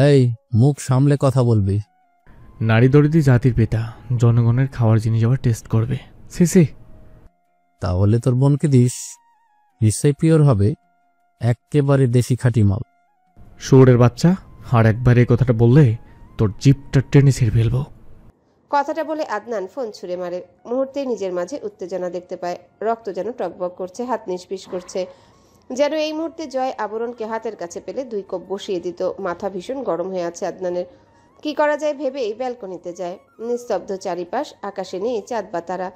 এই, মুখ সামলে কথা বলবি। নারী দরিদ্রী জাতির পিতা, জনগণের খাওয়ার জিনিস আবার টেস্ট করবে? সি। তাহলে তোর বোনকে দিস, নিশ্চয় পিওর হবে, একেবারে দেশি খাঁটি মাল। শুয়োরের বাচ্চা, আর একবার এই কথাটা বললে তোর জিপটা টেনে ছিঁড়ে ফেলবো। কথাটা বলে আদনান ফোন ছুঁড়ে মারে। মুহূর্তেই নিজের মাঝে উত্তেজনা দেখতে পায়। রক্ত যেন টকবক করছে, হাত নিষ্পিস করছে। যেন এই মুহূর্তে জয় আবরণকে হাতের কাছে পেলে 2 কোপ বসিয়ে দিত। মাথা ভীষণ গরম হয়ে আছে আদনানের। কি করা যায় ভেবেই ব্যালকনিতে যায়। নিস্তব্ধ চারিপাশ, আকাশে নেই চাঁদ বা তারা।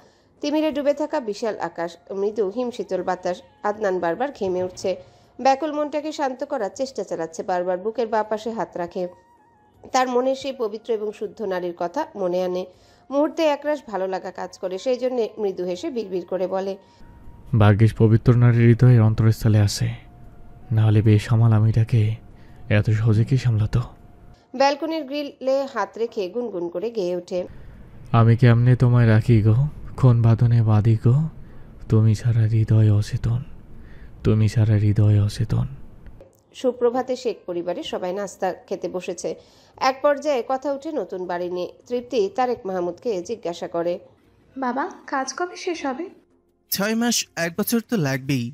তিমিরে ডুবে থাকা বিশাল আকাশ, মৃদু হিমশীতল বাতাস। আদনান বারবার ঘেমে উঠছে। ব্যাকুল মনটাকে শান্ত করার চেষ্টা চালাচ্ছে, বারবার বুকের বাঁ পাশে হাত রাখে। তার মনে সেই পবিত্র এবং শুদ্ধ নারীর কথা মনে আনে। মুহূর্তে একরাশ ভালো লাগা কাজ করে, সেই জন্য মৃদু হেসে বিড়বিড় করে বলে, ভাগ্যিস পবিত্র নারীর হৃদয়ের অন্তরস্থলে আসে, নাহলে বেসামাল আমিটাকে এত সহজে কি সামলাতো। ব্যালকনির গ্রিলে হাত রেখে গুনগুন করে গেয়ে ওঠে, আমি কেমনে তোমায় রাখি গো, কোন বাঁধনে বাঁধি গো, তুমি ছাড়া হৃদয় অচেতন, তুমি ছাড়া হৃদয় অচেতন। সুপ্রভাতে শেখ পরিবারের সবাই নাস্তা খেতে বসেছে। এক পর্যায়ে কথা উঠে নতুন বাড়ি নিয়ে। তৃপ্তি তারেক মাহমুদকে জিজ্ঞাসা করে, বাবা, কাজ কবে শেষ হবে? 6 মাস 1 বছর তো লাগবেই।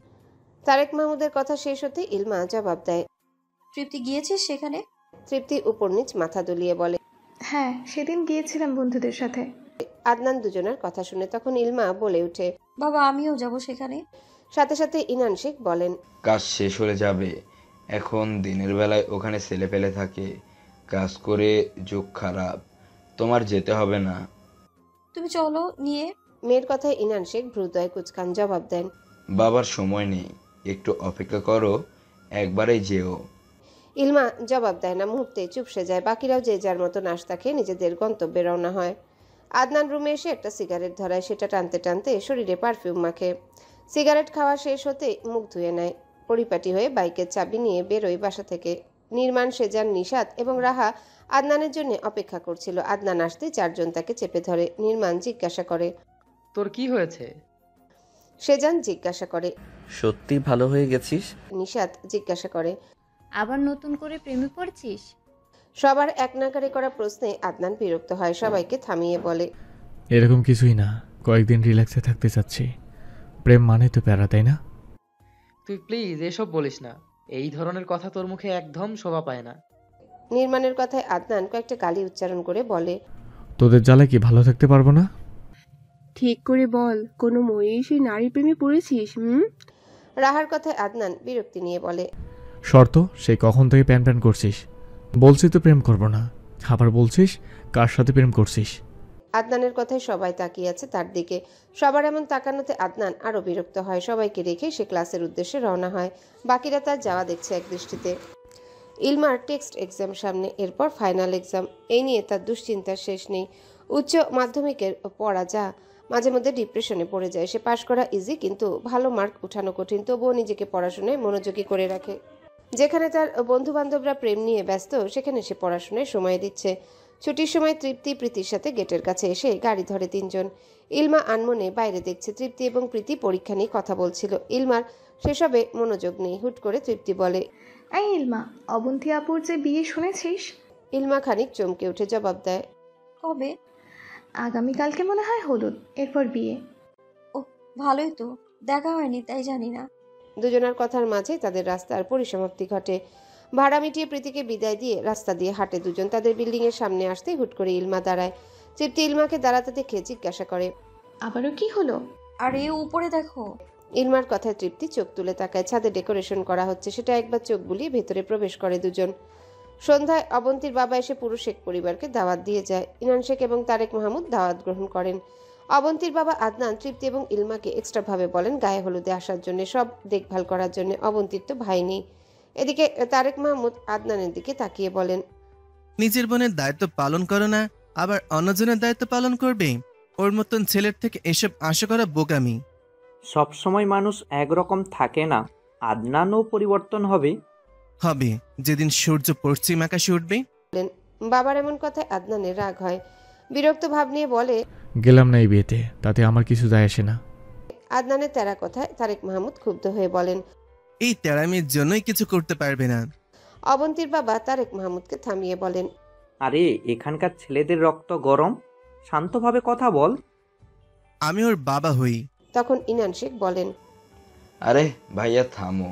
তারেক মাহমুদের কথা শেষ হতে ইলমা জবাব দেয়, তৃপ্তি গিয়েছিস সেখানে? তৃপ্তি উপর নিচ মাথা দুলিয়ে বলে, হ্যাঁ, সেদিন গিয়েছিলাম বন্ধুদের সাথে। আদনান দুজনের কথা শুনে তখন ইলমা বলে ওঠে, বাবা আমিও যাব সেখানে। সাথে সাথে ইনান শেখ বলেন, কাজ শেষ হয়ে যাবে, এখন দিনের বেলায় ওখানে ছেলে পেলে থাকে, কাজ করে যোগ খারাপ, তোমার যেতে হবে না। তুমি চলো নিয়ে। মেয়ের কথায় ইনান শেখ ভ্রুদয় কুচকান জবাব দেন, বাবার সময় নেই, একটু অপেক্ষা করো, একবারেই যেও। ইলমা জবাব দেয় না, মুহূর্তে চুপসে যায়। বাকিরাও যে যার মতো নাস্তা খেয়ে নিজেদের গন্তব্যে রওনা হয়। আদনান রুমে এসে একটা সিগারেট ধরায়, সেটা টানতে টানতে শরীরে পারফিউম মাখে। সিগারেট খাওয়া শেষ হতে মুখ ধুয়ে নেয়। পরিপাটি হয়ে বাইকের চাবি নিয়ে বেরোয় বাসা থেকে। নির্মাণ, সেজান, নিশাত এবং রাহা আদনানের জন্য অপেক্ষা করছিল। আদনান আসতে 4 জন তাকে চেপে ধরে। নির্মাণ জিজ্ঞাসা করে, তোর কি হয়েছে? সেজান জিজ্ঞাসা করে, সত্যি ভালো হয়ে গেছিস? নিশাত জিজ্ঞাসা করে, আবার নতুন করে প্রেমে পড়ছিস? সবার এক নাকারে করা প্রশ্নে আদনান বিরক্ত হয়। সবাইকে থামিয়ে বলে, এরকম কিছুই না, কয়েকদিন রিল্যাক্সে থাকতে চাচ্ছি। প্রেম মানে তো প্যারা, তাই না? তুই প্লিজ এসব বলিস না, এই ধরনের কথা তোর মুখে একদম শোভা পায় না। নির্মাণের কথায় আদনান কয়েকটা গালি উচ্চারণ করে বলে, তোদের জ্বালায় কি ভালো থাকতে পারবো না? ঠিক করে বল, কোনো মেয়ে সেই নারী প্রেমে পড়েছিস? রাহার কথায় আদনান বিরক্তি নিয়ে বলে, শর্ত, সেই কখন থেকে প্যান প্যান করছিস? বলছি তো প্রেম করবো না, আবার বলছিস কার সাথে প্রেম করছিস? আদনানের কথায় সবাই তাকিয়ে আছে তার দিকে। সবার এমন তাকানোতে আদনান আরো বিরক্ত হয়। সবাইকে রেখে সে ক্লাসের উদ্দেশ্যে রওনা হয়। বাকিরা তার যাওয়া দেখছে এক দৃষ্টিতে। ইলমার টেক্সট এক্সাম সামনে, এরপর ফাইনাল এক্সাম। এই নিয়ে তার দুশ্চিন্তার শেষ নেই। উচ্চ মাধ্যমিকের পড়া যা, মাঝে মধ্যে ডিপ্রেশনে পড়ে যায়। সে পাশ করা ইজি, কিন্তু ভালো মার্ক উঠানো কঠিন। তবুও নিজেকে পড়াশোনায় মনোযোগী করে রাখে। যেখানে তার বন্ধু বান্ধবরা প্রেম নিয়ে ব্যস্ত, সেখানে সে পড়াশোনায় সময় দিচ্ছে। ছুটির সময় তৃপ্তি প্রীতির সাথে গেটের কাছে এসে গাড়ি ধরে 3 জন। ইলমা আনমনে বাইরে দেখছে। তৃপ্তি এবং প্রীতি পরীক্ষা নিয়ে কথা বলছিল। ইলমার সেসবে মনোযোগ নেই। হুট করে তৃপ্তি বলে, এই ইলমা, অবন্তী আপুর যে বিয়ে শুনেছিস? ইলমা খানিক চমকে উঠে জবাব দেয়, কবে? আগামীকালকে মনে হয় হলুদ, এরপর বিয়ে। ও ভালোই তো, দেখা হয়নি তাই জানি না। দুজনের কথার মাঝে তাদের রাস্তার পরিসমাপ্তি ঘটে। ভাড়া মিটিয়ে প্রীতিকে বিদায় দিয়ে রাস্তা দিয়ে হাঁটে দুজন। তাদের বিল্ডিং এর সামনে আসতে হুট করে ইলমা দাঁড়ায়। তৃপ্তি ইলমাকে দাঁড়াতে দেখে জিজ্ঞাসা করে, আবারও কি হলো? আরে উপরে দেখো। ইলমার কথায় তৃপ্তি চোখ তুলে তাকায়। ছাদে ডেকোরেশন করা হচ্ছে, সেটা একবার চোখ বুলিয়ে ভেতরে প্রবেশ করে দুজন। সন্ধ্যায় অবন্তীর বাবা এসে পুরো শেখ পরিবারকে দাওয়াত দিয়ে যায়। ইনান শেখ এবং তারেক মাহমুদ দাওয়াত গ্রহণ করেন। অবন্তীর বাবা আদনান তৃপ্তি এবং ইলমাকে এক্সট্রা ভাবে বলেন গায়ে হলুদে আসার জন্য, সব দেখভাল করার জন্য। অবন্তীর তো ভাই নেই। এদিকে তারেক মাহমুদ আদনানের দিকে তাকিয়ে বলেন, নিজের বোনের দায়িত্ব পালন করো না, আবার অন্যজনের দায়িত্ব পালন করবে? ওর মতন ছেলের থেকে এসব আশা করা বোকামি। সব সময় মানুষ একরকম থাকে না, আদনানও পরিবর্তন হবে। হবে যেদিন সূর্য পশ্চিম আকাশে উঠবে। বাবার এমন কথায় আদনানের রাগ হয়। বিরক্ত ভাব নিয়ে বলে, গেলাম না এই বিয়েতে, তাতে আমার কিছু যায় আসে না। আদনানের তেরা কথায় তারেক মাহমুদ ক্ষুব্ধ হয়ে বলেন, এই তেড়ামির জন্যই কিছু করতে পারবে না। অবন্তীর বাবা তারেক মাহমুদকে থামিয়ে বলেন, আরে এখানকার ছেলেদের রক্ত গরম, শান্তভাবে কথা বল। আমি ওর বাবা হই। তখন ইনান শেখ বলেন, আরে ভাইয়া থামো,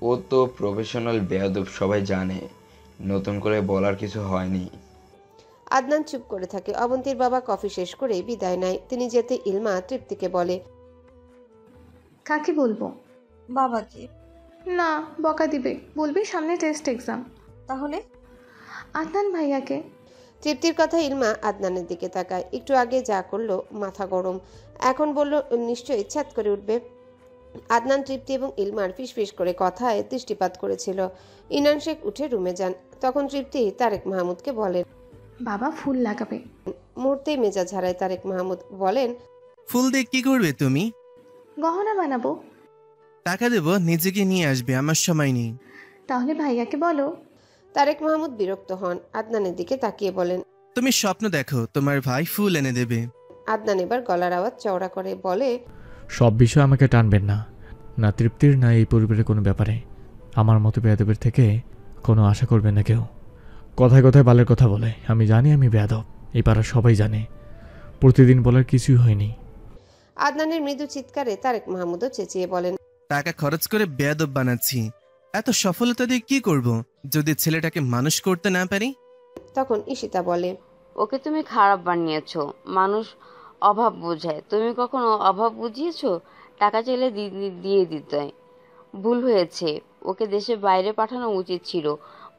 ও তো প্রফেশনাল বেয়াদব, সবাই জানে, নতুন করে বলার কিছু হয়নি। আদনান চুপ করে থাকে। অবন্তীর বাবা কফি শেষ করে বিদায় নেয়। তিনি যেতে ইলমা তৃপ্তিকে বলে, কাকে বলবো? বাবাকে। না, বকা দিবে, বলবি সামনে টেস্ট এক্সাম। তাহলে আদনান ভাইয়াকে। তৃপ্তির কথা ইলমা আদনানের দিকে তাকায়। একটু আগে যা করলো মাথা গরম, এখন বলল নিশ্চয়ই ইচ্ছাত করে উঠবে। আদনান তৃপ্তি এবং ইলমার ফিসফিস করে কথায় দৃষ্টিপাত করেছিল। ইনান শেখ উঠে রুমে যান। তখন তৃপ্তি তারেক মাহমুদকে বলেন, বাবা ফুল লাগাবে। মুহূর্তেই মেজাজ হারায় তারেক মাহমুদ। বলেন, ফুল দিয়ে কি করবে তুমি? গহনা বানাবো। টাকা দেবো, নিজেকে নিয়ে আসবে, আমার সময় নেই। তাহলে ভাইয়াকে বলো। তারেক মাহমুদ বিরক্ত হন। আদনানের দিকে তাকিয়ে বলেন, তুমি স্বপ্ন দেখো তোমার ভাই ফুল এনে দেবে। আদনান এবার গলার আওয়াজ চওড়া করে বলে, সব বিষয় আমাকে টানবেন না, না তৃপ্তির না এই পরিবারের কোনো ব্যাপারে। আমার মতো বেয়াদবের থেকে কোনো আশা করবেন না কেউ। কথায় কথায় বালের কথা বলে, আমি জানি আমি বেয়াদব, এই পাড়ার সবাই জানে, প্রতিদিন বলার কিছুই হয়নি। আদনানের মৃদু চিৎকারে তারেক মাহমুদও চেঁচিয়ে বলেন, টাকা খরচ করে বেয়াদব বানাচ্ছি, এত সফলতা দিয়ে কি করব যদি ছেলেটাকে মানুষ করতে না পারি? তখন ঈশিতা বলে, ওকে তুমি খারাপ বানিয়েছো, মানুষ অভাব বোঝায়, তুমি কখনো অভাব বুঝিয়েছো? টাকা চাইলে দিয়ে দিতে, ভুল হয়েছে, ওকে দেশের বাইরে পাঠানো উচিত ছিল,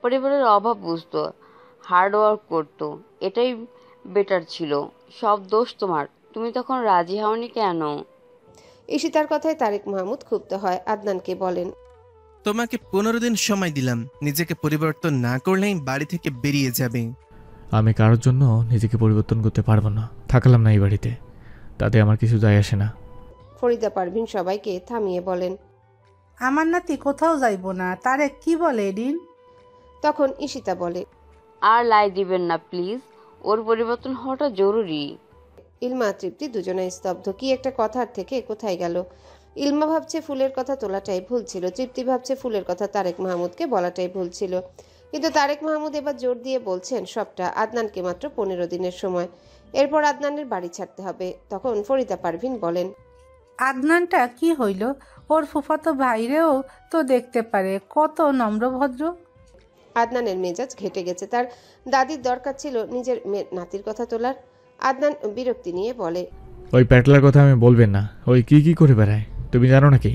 পরিবারের অভাব বুঝতো, হার্ড ওয়ার্ক করতো, এটাই বেটার ছিল। সব দোষ তোমার, তুমি তখন রাজি হওনি কেন? ঈশিতার কথায় তারেক মাহমুদ ক্ষুব্ধ হয়। আদনানকে বলেন, তোমাকে 15 দিন সময় দিলাম, নিজেকে পরিবর্তন না করলেই বাড়ি থেকে বেরিয়ে যাবে। আমি কারোর জন্য নিজেকে পরিবর্তন করতে পারবো না, থাকলাম না এই বাড়িতে, তাতে আমার কিছু যায় আসে না। ফরিদা পারভিন সবাইকে থামিয়ে বলেন, আমার নাতি কোথাও যাইব না, তারেক কি বলে এদিন? তখন ঈশিতা বলে, আর লাই দিবেন না প্লিজ, ওর পরিবর্তন হওয়াটা জরুরি। ইলমা তৃপ্তি দুজনেই স্তব্ধ। কি একটা কথার থেকে কোথায় গেল। ইলমা ভাবছে ফুলের কথা তোলাটাই ভুল ছিল, তৃপ্তি ভাবছে ফুলের কথা তারেক মাহমুদকে বলাটাই ভুল ছিল। কিন্তু তারেক মাহমুদ এবার জোর দিয়ে বলছেন সবটা। আদনানকে মাত্র 15 দিনের সময়, এরপর আদনানের বাড়ি ছাড়তে হবে। তখন ফরিদা পারভিন বলেন, আদনানটা কি হইল? ওর ফুফাতো ভাইরেও তো দেখতে পারে, কত নম্রভদ্র। আদনানের মেজাজ ঘেটে গেছে। তার দাদির দরকার ছিল নিজের নাতির কথা তোলার। আদনান বিরক্তি নিয়ে বলে, ওই প্যাটলার কথা আমি বলবেন না, ওই কি করে বেড়ায় তুমি জানো নাকি?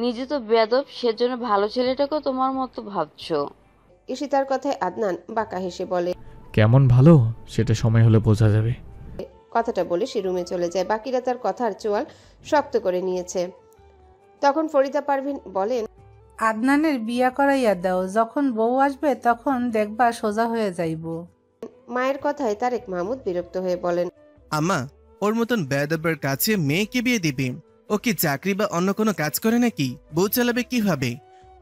নিজে তো বেয়াদব, সেজন্য ভালো ছেলেটাকেও তোমার মতো ভাবছো। ঈশিতার কথায় আদনান বাঁকা হেসে বলে, কেমন ভালো সেটা সময় হলে বোঝা যাবে। কথাটা বলে সে রুমে চলে যায়। বাকিরা তার কথার চোয়াল শক্ত করে নিয়েছে। তখন ফরিদা পারভিন বলেন, আদনানের বিয়া করাইয়া দাও, যখন বউ আসবে তখন দেখবা সোজা হয়ে যাইব। মায়ের কথায় তারেক মাহমুদ বিরক্ত হয়ে বলেন, আম্মা, ওর মতন বেয়াদবের কাছে মেয়েকে বিয়ে দিবে? ও কি চাকরি বা অন্য কোনো কাজ করে নাকি? বউ চালাবে কিভাবে?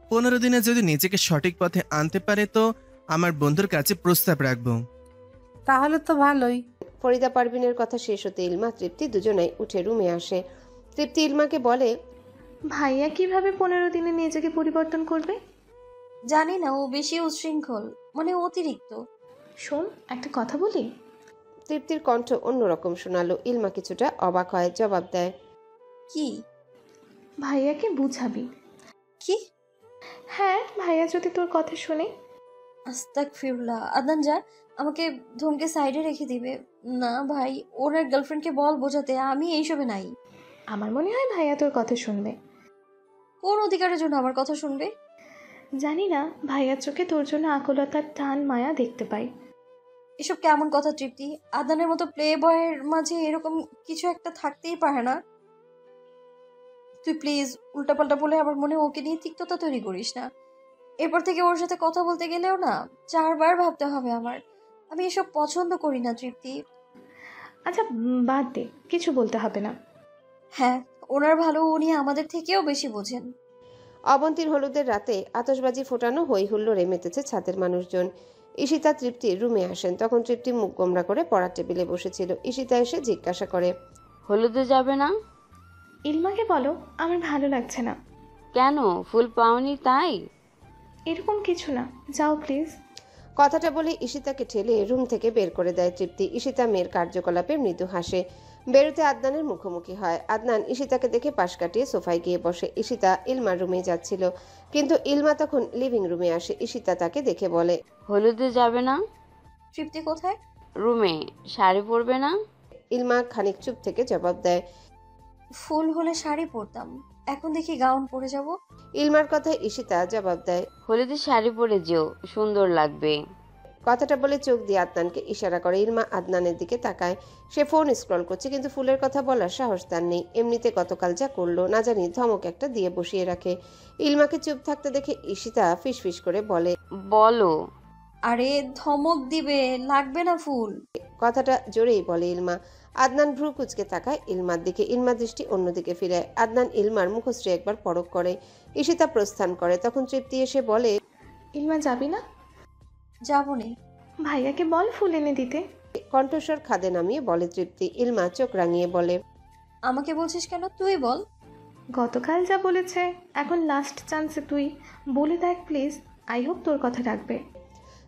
15 দিনে যদি নিজেকে সঠিক পথে আনতে পারে তো আমার বন্ধুর কাছে প্রস্তাব রাখবো। তাহলে তো ভালোই। ফরিদা পারভিনের কথা শেষ হতে ইলমা তৃপ্তি দুজনেই উঠে রুমে আসে। তৃপ্তি ইলমাকে বলে, ভাইয়া কিভাবে 15 দিনে নিজেকে পরিবর্তন করবে? জানি না, ও বেশি উচ্ছৃঙ্খল, মানে অতিরিক্ত। শোন, একটা কথা বলি। তৃপ্তির কণ্ঠ অন্যরকম শোনালো। ইলমা কিছুটা অবাক হয়, জবাব দেয়, কি? ভাইয়াকে বুঝাবি। কি? হ্যাঁ, ভাইয়া যদি তোর কথা শুনে। আস্তাগফিরুল্লাহ। আদনান যা, আমাকে ধমকে সাইডে রেখে দিবে। না ভাই, ওর আর গার্লফ্রেন্ডকে বল বোঝাতে, আমি এইসবে নাই। আমার মনে হয় ভাইয়া তোর কথা শুনবে। কোন অধিকারের জন্য আমার কথা শুনবে? জানি না, ভাইয়ার চোখে তোর জন্য আকুলতার টান মায়া দেখতে পাই। এসব কেমন কথা তৃপ্তি? আদনানের মতো প্লে বয়ের মাঝে এরকম কিছু একটা থাকতেই পারে না। তুই প্লিজ উল্টাপাল্টা বলে আমার মনে ওকে নিয়ে তিক্ততা তৈরি করিস না। এরপর থেকে ওর সাথে কথা বলতে গেলেও না 4 বার ভাবতে হবে আমার। আমি এসব পছন্দ করি না তৃপ্তি। আচ্ছা বাদ দে, কিছু বলতে হবে না। হ্যাঁ, ওনার ভালো উনি আমাদের থেকেও বেশি বোঝেন। অবন্তীর হলুদের রাতে আতশবাজি ফোটানো হই হুল্লোড়ে মেতেছে ছাদের মানুষজন। ঈশিতা তৃপ্তির রুমে আসেন। তখন তৃপ্তি মুখ গোমরা করে পড়ার টেবিলে বসেছিল। ঈশিতা এসে জিজ্ঞাসা করে, হলুদে যাবে না? ইলমাকে বলো আমার ভালো লাগছে না। কেন, ফুল পাওনি তাই? এরকম কিছু না, যাও প্লিজ। কথাটা বলে ঈশিতাকে ঠেলে রুম থেকে বের করে দেয় তৃপ্তি। ঈশিতা মেয়ের কার্যকলাপে মৃদু হাসে। বেরোতে আদনানের মুখোমুখি হয়। আদনান ঈশিতাকে দেখে পাশ কাটিয়ে সোফায় গিয়ে বসে। ঈশিতা ইলমার রুমে যাচ্ছিল, কিন্তু ইলমা তখন লিভিং রুমে আসে। ঈশিতা তাকে দেখে বলে, হলুদে যাবে না? তৃপ্তি কোথায়? রুমে। শাড়ি পরবে না? ইলমা খানিক চুপ থেকে জবাব দেয়, ফুল হলে শাড়ি পরতাম, এখন দেখি গাউন পরে যাব। ইলমার কথায় ঈশিতা জবাব দেয়, হলুদে শাড়ি পরে যেও, সুন্দর লাগবে। কথাটা বলে চোখ দিয়ে আদনানকে ইশারা করে। ইলমা আদনানের দিকে তাকায়। সে ফোন স্ক্রল করছে, কিন্তু ফুলের কথা বলার সাহস তার নেই। এমনিতে গতকাল যা করলো না জানি ধমক একটা দিয়ে বসিয়ে রাখে। ইলমাকে চুপ থাকতে দেখে ঈশিতা ফিসফিস করে বলে, বলো। আরে ধমক দিবে, লাগবে না ফুল। কথাটা জোরেই বলে ইলমা। আদনান ভ্রু কুচকে তাকায় ইলমার দিকে। ইলমা দৃষ্টি অন্যদিকে ফিরায়। আদনান ইলমার মুখশ্রী একবার পরখ করে। ঈশিতা প্রস্থান করে। তখন তৃপ্তি এসে বলে, ইলমা যাবি না? যাবো নে। ভাইয়াকে বল ফুল এনে দিতে। কণ্ঠস্বর খাদে নামিয়ে বলে তৃপ্তি। ইলমা চোখ রাঙিয়ে বলে, আমাকে বলছিস কেন, তুই বল। গতকাল যা বলেছে, এখন লাস্ট চান্সে তুই বলে দেখ প্লিজ। আই হোপ তোর কথা রাখবে।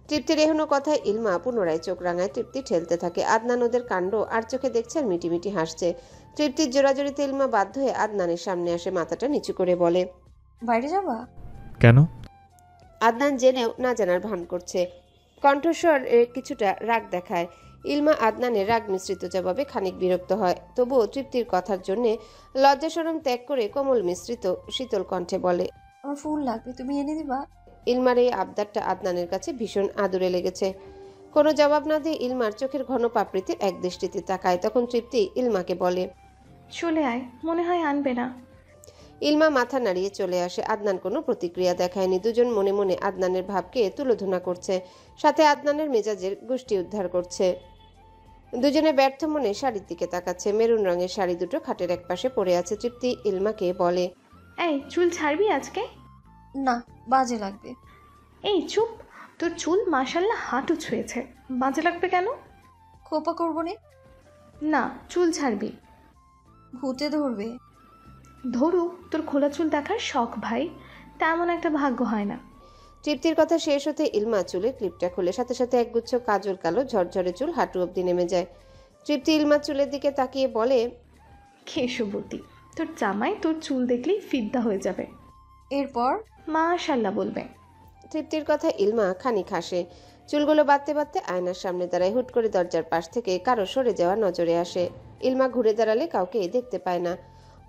তৃপ্তির এহনো কথায় ইলমা পুনরায় চোখ রাঙায়। তৃপ্তি ঠেলতে থাকে। আদনান ওদের কাণ্ড আর চোখে দেখছে আর মিটিমিটি হাসছে। তৃপ্তির জোরাজোরিতে ইলমা বাধ্য হয়ে আদনানের সামনে আসে, মাথাটা নিচু করে বলে, বাইরে যাবা? কেন? আদনান জেনেও না জানার ভান করছে। কণ্ঠস্বর কিছুটা রাগ দেখায়। ইলমা আদনানের রাগ মিশ্রিত জবাবে খানিক বিরক্ত হয়। তবুও তৃপ্তির কথার জন্য লজ্জাশরম ত্যাগ করে কোমল মিশ্রিত শীতল কণ্ঠে বলে, আমার ফুল লাগবে, তুমি এনে দিবা? ইলমার এই আবদারটা আদনানের কাছে ভীষণ আদুরে লেগেছে। কোনো জবাব না দিয়ে ইলমার চোখের ঘন পাপড়িতে এক দৃষ্টিতে তাকায়। তখন তৃপ্তি ইলমাকে বলে, চলে আয়, মনে হয় আনবে না। ইলমা মাথা নাড়িয়ে চলে আসে। আদনান কোনো প্রতিক্রিয়া দেখায়নি। দুজন মনে মনে আদনানের ভাবকে তুলোধনা করছে, সাথে আদনানের মেজাজের গোষ্ঠী উদ্ধার করছে। দুজনে ব্যর্থ মনে শাড়ির দিকে তাকাচ্ছে। মেরুন রঙের শাড়ি দুটো খাটের একপাশে পড়ে আছে। তৃপ্তি ইলমাকে বলে, এই চুল ছাড়বি আজকে? না, বাজে লাগবে। এই চুপ, তোর চুল মাশাল্লাহ হাঁটু ছুঁয়েছে, বাজে লাগবে কেন? খোপা করবো নে। না, চুল ছাড়বি। ভূতে ধরবে। ধরু, তোর খোলা চুল দেখার শখ ভাই, তেমন একটা ভাগ্য হয় না। তৃপ্তির কথা শেষ হতে ইলমা চুলের ক্লিপটা খুলে, সাথে সাথে একগুচ্ছ কাজল কালো ঝরঝরে চুল হাঁটু অব্দি নেমে যায়। তৃপ্তি ইলমার চুলের দিকে তাকিয়ে বলে, খেসবতী, তোর জামাই তোর চুল দেখলেই ফিদ্দা হয়ে যাবে। এরপর মাশাল্লাহ বলবে। তৃপ্তির কথা ইলমা খানিক হাসে। চুলগুলো বাঁধতে বাঁধতে আয়নার সামনে দাঁড়ায়। হুট করে দরজার পাশ থেকে কারো সরে যাওয়া নজরে আসে। ইলমা ঘুরে দাঁড়ালে কাউকে দেখতে পায় না।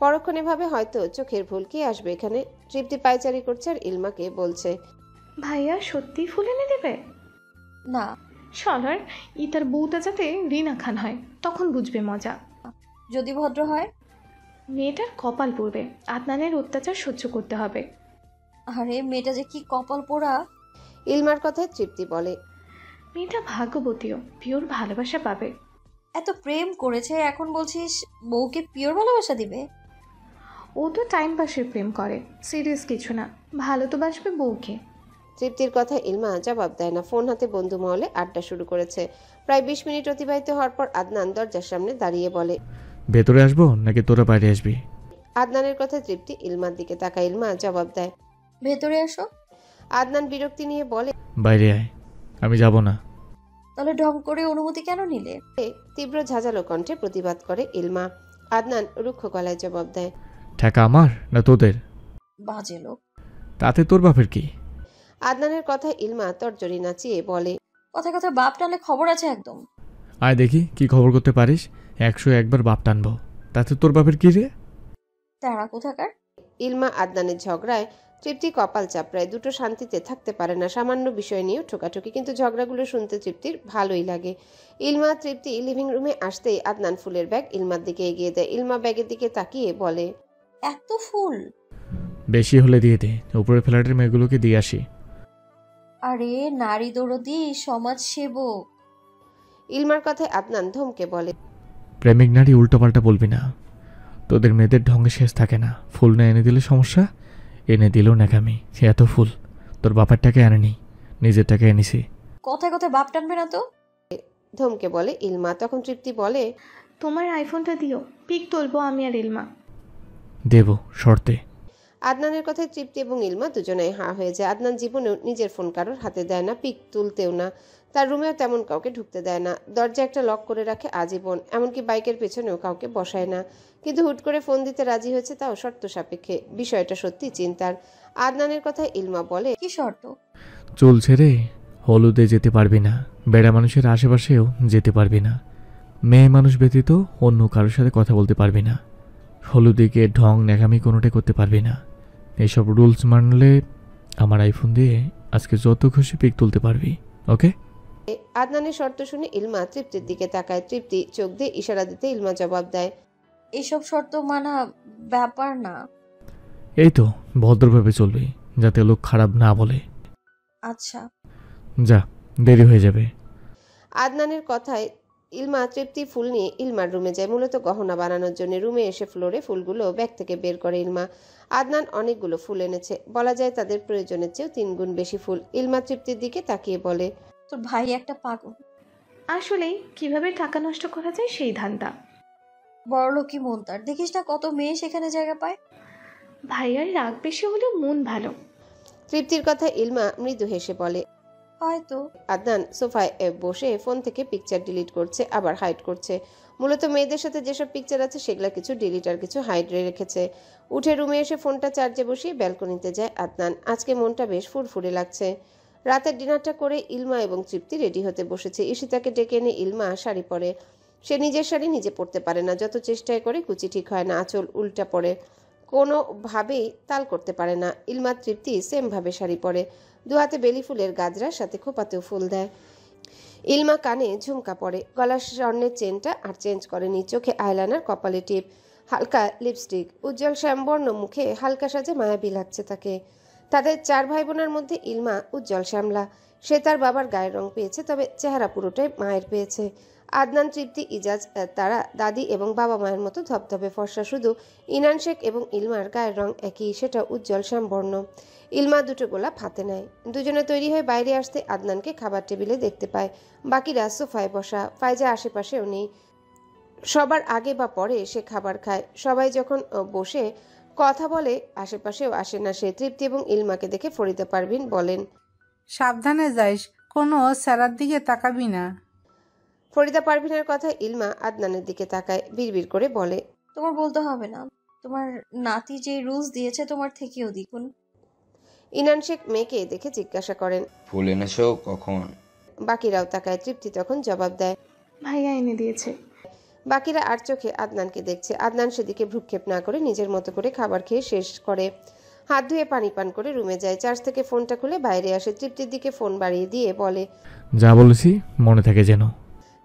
পরক্ষণে ভাবে হয়তো চোখের ভুল, কে আসবে এখানে। তৃপ্তি পায়চারি করছে আর ইলমাকে বলছে, ভাইয়া সত্যি ফুল এনে দেবে? না। সলার ইতার বউটা যাতে রিনা খান হয়, তখন বুঝবে মজা। যদি ভদ্র হয়? মেয়েটার কপাল পড়বে, আদনানের অত্যাচার সহ্য করতে হবে। আরে মেয়েটা যে কি কপাল পোড়া। ইলমার কথায় তৃপ্তি বলে, মেয়েটা ভাগ্যবতীও, পিওর ভালোবাসা পাবে। এত প্রেম করেছে, এখন বলছিস বউকে পিওর ভালোবাসা দিবে? ও তো টাইম পাসের প্রেম করে, সিরিয়াস কিছু না। ভালো তো বাসবে বউকে। তৃপ্তির কথা ইলমা জবাব দেয় না। ফোন হাতে বন্ধু মহলে আড্ডা শুরু করেছে। প্রায় 20 মিনিট অতিবাহিত হওয়ার পর আদনান দরজার সামনে দাঁড়িয়ে বলে, ভেতরে আসবো নাকি তোরা বাইরে আসবি? আদনানের কথা তৃপ্তি ইলমার দিকে তাকায়। ইলমা জবাব দেয়, ভেতরে আসো। আদনান বিরক্তি নিয়ে বলে, বাইরে আয়, আমি যাব না। তাহলে ঢং করে অনুমতি কেন নিলে? তীব্র ঝাঁঝালো কণ্ঠে প্রতিবাদ করে ইলমা। আদনান রুক্ষ গলায় জবাব দেয়, ঠেকা আমার না তোদের? বাজে লোক। তাতে তোর বাপের কি? আদনানের কথা ইলমা তর্জরি নাচিয়ে বলে, কথা কথা বাপ টানলে খবর আছে একদম। আয় দেখি কি খবর করতে পারিস। 101 বাপ টানবো, তাতে তোর বাপের কি রে? তারা কোথাকার। ইলমা আদনানের ঝগড়ায় তৃপ্তি কপাল চাপড়ায়। দুটো শান্তিতে থাকতে পারে না। সামান্য বিষয় নিয়েও ঠোকাঠুকি, কিন্তু ঝগড়াগুলো শুনতে তৃপ্তির ভালোই লাগে। ইলমা তৃপ্তি লিভিং রুমে আসতেই আদনান ফুলের ব্যাগ ইলমার দিকে এগিয়ে দেয়। ইলমা ব্যাগের দিকে তাকিয়ে বলে, এত ফুল? বেশি হলে দিয়ে দে, উপরে ফ্ল্যাটের মেয়েগুলোকে দিয়ে আসি। আরে নারী দরদি, সমাজ সেবক। ইলমার কথায় আদনান ধমকে বলে, প্রেমিক নারী উল্টোপাল্টা বলবি না, তোদের মেয়েদের ঢঙ্গে শেষ থাকে না। ফুল না এনে দিলে সমস্যা, এনে দিলেও নাকামি। এত ফুল তোর বাপারটাকে আনেনি, নিজেরটাকে এনেছি। কথায় কথায় বাপ টানবে না তো, ধমকে বলে ইলমা। তখন তৃপ্তি বলে, তোমার আইফোনটা দিও, পিক তুলবো আমি আর ইলমা। দেব শর্তে। আদনানের কথায় তৃপ্তি এবং ইলমা দুজনেই হাঁ হয়ে যায়। আদনান জীবনেও নিজের ফোন কারোর হাতে দেয় না, পিক তুলতেও না, তার রুমেও তেমন কাউকে ঢুকতে দেয় না, দরজা একটা লক করে রাখে আজীবন, এমনকি বাইকের পেছনেও কাউকে বসায় না। কিন্তু হুট করে ফোন দিতে রাজি হয়েছে, তাও শর্ত সাপেক্ষে। বিষয়টা সত্যি চিন্তার। আদনানের কথায় ইলমা বলে, কি শর্ত? চুল ছেড়ে হলুদে যেতে পারবি না, বেড়া মানুষের আশেপাশেও যেতে পারবি না, মেয়ে মানুষ ব্যতীত অন্য কারোর সাথে কথা বলতে পারবি না, হলুদে গিয়ে ঢং ন্যাকামি কোনোটাই করতে পারবি না। এইসব রুলস মানলে আমার আইফোন দিয়ে আজকে যত খুশি পিক তুলতে পারবি, ওকে? আদনানের শর্ত শুনে ইলমা তৃপ্তির দিকে তাকায়। তৃপ্তি চোখ দিয়ে ইশারা দিতে ইলমা জবাব দেয়, এসব শর্ত মানা ব্যাপার না। এই তো ভদ্রভাবে চলবি, যাতে লোক খারাপ না বলে। আচ্ছা যা, দেরি হয়ে যাবে। আদনানের কথায় ইলমা তৃপ্তি ফুল নিয়ে ইলমার রুমে যায়, মূলত গহনা বানানোর জন্য। রুমে এসে ফ্লোরে ফুলগুলো ব্যাগ থেকে বের করে ইলমা। আদনান অনেকগুলো ফুল এনেছে, বলা যায় তাদের প্রয়োজনের চেয়েও 3 গুণ বেশি ফুল। ইলমা তৃপ্তির দিকে তাকিয়ে বলে, তোর ভাই একটা পাগল। আসলেই কিভাবে টাকা নষ্ট করা যায় সেই ধান্দা। বড়লোকি মন তার, দেখিস না কত মেয়ে সেখানে জায়গা পায়। ভাইয়ার রাগ বেশি হলেও মন ভালো। তৃপ্তির কথা ইলমা মৃদু হেসে বলে। হয়তো। আদনান সোফায় বসে ফোন থেকে পিকচার ডিলিট করছে, আবার হাইড করছে। মূলত মেয়েদের সাথে যেসব পিকচার আছে সেগুলো কিছু ডিলিট আর কিছু হাইড রেখেছে। উঠে রুমে এসে ফোনটা চার্জে বসিয়ে ব্যালকনিতে যায় আদনান। আজকে মনটা বেশ ফুরফুরে লাগছে। রাতের ডিনারটা করে ইলমা এবং তৃপ্তি রেডি হতে বসেছে। ঈশিতাকে ডেকে এনে ইলমা শাড়ি পরে। সে নিজের শাড়ি নিজে পরতে পারে না, যত চেষ্টায় করে কুচি ঠিক হয় না, আঁচল উল্টা পড়ে, কোনোভাবেই তাল করতে পারে না। ইলমা তৃপ্তি সেমভাবে শাড়ি পরে, 2 হাতে বেলি ফুলের গাজরার সাথে খোপাতেও ফুল দেয়। ইলমা কানে ঝুমকা পরে, গলার স্বর্ণের চেনটা আর চেঞ্জ করেনি, চোখে আইলাইনার, কপালে টিপ, হালকা লিপস্টিক, উজ্জ্বল শ্যামবর্ণ মুখে হালকা সাজে মায়াবী লাগছে তাকে। তাদের 4 ভাই বোনের মধ্যে ইলমা উজ্জ্বল শ্যামলা। সে তার বাবার গায়ের রং পেয়েছে, তবে চেহারা পুরোটাই মায়ের পেয়েছে। আদনান, তৃপ্তি, ইজাজ তারা দাদি এবং বাবা মায়ের মতো ধবধবে ফর্সা, শুধু ইনান শেখ এবং ইলমার গায়ের রং একই, সেটা উজ্জ্বল শ্যামবর্ণ। ইলমা 2টো গোলাপ হাতে নেয়। দুজনে তৈরি হয়ে বাইরে আসতে আদনানকে খাবার টেবিলে দেখতে পায়। বাকিরা সোফায় বসা, ফাইজা আশেপাশেও নেই। সবার আগে বা পরে সে খাবার খায়। সবাই যখন বসে কথা বলে আশেপাশেও আসে না সে। তৃপ্তি এবং ইলমাকে দেখে ফরিদা পারভিন বলেন, সাবধানে যাইস, কোনো স্যারার দিকে তাকাবি না। ফরিদা পারভিনের কথা ইলমা আদনানের দিকে তাকায়, বিড়বিড় করে বলে, তোমার বলতে হবে না, তোমার নাতি যে রুলস দিয়েছে তোমার থেকেও দ্বিগুণ। ইনান শেখ মেয়েকে দেখে জিজ্ঞাসা করেন, ফুল এনেছো কখন? বাকিরাও তাকায়। তৃপ্তি তখন জবাব দেয়, ভাইয়া এনে দিয়েছে। বাকিরা আর চোখে আদনানকে দেখছে। আদনান সেদিকে ভ্রুক্ষেপ না করে নিজের মতো করে খাবার খেয়ে শেষ করে হাত ধুয়ে পানি পান করে রুমে যায়। চার্জ থেকে ফোনটা খুলে বাইরে আসে, তৃপ্তির দিকে ফোন বাড়িয়ে দিয়ে বলে, যা বলেছি মনে থাকে যেন।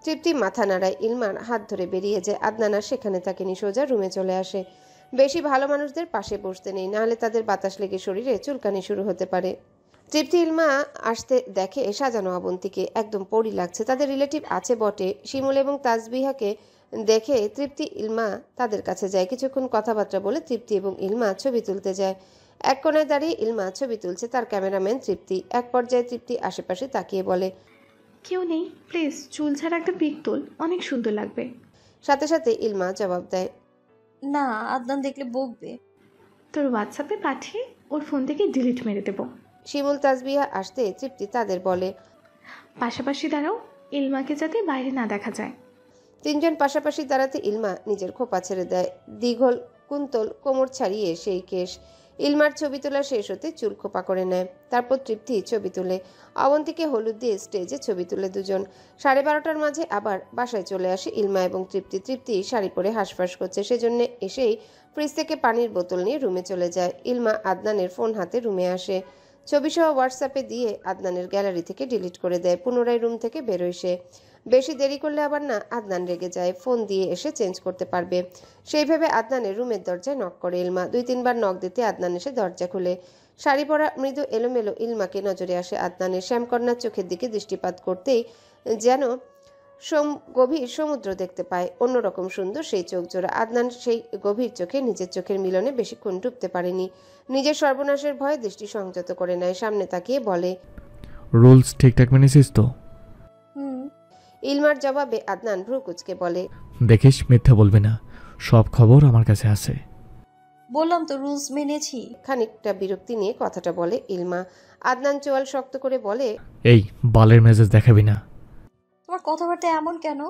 তৃপ্তি মাথা নাড়ায়, ইলমার হাত ধরে বেরিয়ে যায়। আদনান আর সেখানে তাকেনি, সোজা রুমে চলে আসে। বেশি ভালো মানুষদের পাশে বসতে নেই, নাহলে তাদের বাতাস লেগে শরীরে চুলকানি শুরু হতে পারে। তৃপ্তি ইলমা আসতে দেখে সাজানো অবন্তীকে, একদম পরী লাগছে। তাদের রিলেটিভ আছে বটে, শিমুল এবং তাজবিহাকে দেখে তৃপ্তি ইলমা তাদের কাছে যায়। কিছুক্ষণ কথাবার্তা বলে তৃপ্তি এবং ইলমা ছবি তুলতে যায়। এক কোণায় দাঁড়িয়ে ইলমা ছবি তুলছে, তার ক্যামেরাম্যান তৃপ্তি। এক পর্যায়ে তৃপ্তি আশেপাশে তাকিয়ে বলে, কেউ নেই, প্লিজ চুল ছাড়া একটা পিক তোল, অনেক সুন্দর লাগবে। সাথে সাথে ইলমা জবাব দেয়, না, আদনান দেখলে বকবে। তোর হোয়াটসঅ্যাপে পাঠিয়ে ওর ফোন থেকে ডিলিট মেরে দেবো। শিমুল তাজবিহা আসতে তৃপ্তি তাদের বলে, পাশাপাশি দাঁড়াও, ইলমাকে যাতে বাইরে না দেখা যায়। 3 জন পাশাপাশি দাঁড়াতে ইলমা নিজের খোপা ছেড়ে দেয়। দীঘল কুন্তল কোমর ছাড়িয়ে সেই কেশ। ইলমার ছবি তোলা শেষ হতে চুল খোপা করে নেয়। তারপর তৃপ্তি ছবি তুলে। অবন্তীকে হলুদ দিয়ে স্টেজে ছবি তুলে দুজন। 12:30টার মাঝে আবার বাসায় চলে আসে ইলমা এবং তৃপ্তি। তৃপ্তি শাড়ি পরে হাঁসফাঁস করছে, সেজন্য এসেই ফ্রিজ থেকে পানির বোতল নিয়ে রুমে চলে যায়। ইলমা আদনানের ফোন হাতে রুমে আসে, ছবিসহ হোয়াটসঅ্যাপে দিয়ে আদনানের গ্যালারি থেকে ডিলিট করে দেয়। পুনরায় রুম থেকে বেরোয় সে। বেশি দেরি করলে আবার না আদনান রেগে যায়, ফোন দিয়ে এসে চেঞ্জ করতে পারবে সেই ভেবে আদনানের রুমের দরজায় নক করে ইলমা। 2-3 বার নক দিতে আদনান এসে দরজা খুলে। শাড়ি পরা মৃদু এলোমেলো ইলমাকে নজরে আসে আদনানের। শ্যামকন্যার চোখের দিকে দৃষ্টিপাত করতেই যেন গভীর সমুদ্র দেখতে পায়। অন্যরকম সুন্দর সেই চোখ জোড়া। আদনান সেই গভীর চোখে নিজের চোখের মিলনে বেশিক্ষণ ডুবতে পারেনি। নিজের সর্বনাশের ভয়ে দৃষ্টি সংযত করে নেয়। সামনে তাকিয়ে বলে, রুলস ঠিকঠাক মেনেছিস তো? ইলমার জবাবে আদনান ভ্রু কুচকে বলে, দেখিস মিথ্যা বলবি না, সব খবর আমার কাছে আছে। বললাম তো রুলস মেনেছি। খানিকটা বিরক্তি নিয়ে কথাটা বলে ইলমা। আদনান চোয়াল শক্ত করে বলে, এই বালের মেজাজ দেখাবি না। তোমার কথাবার্তা এমন কেন?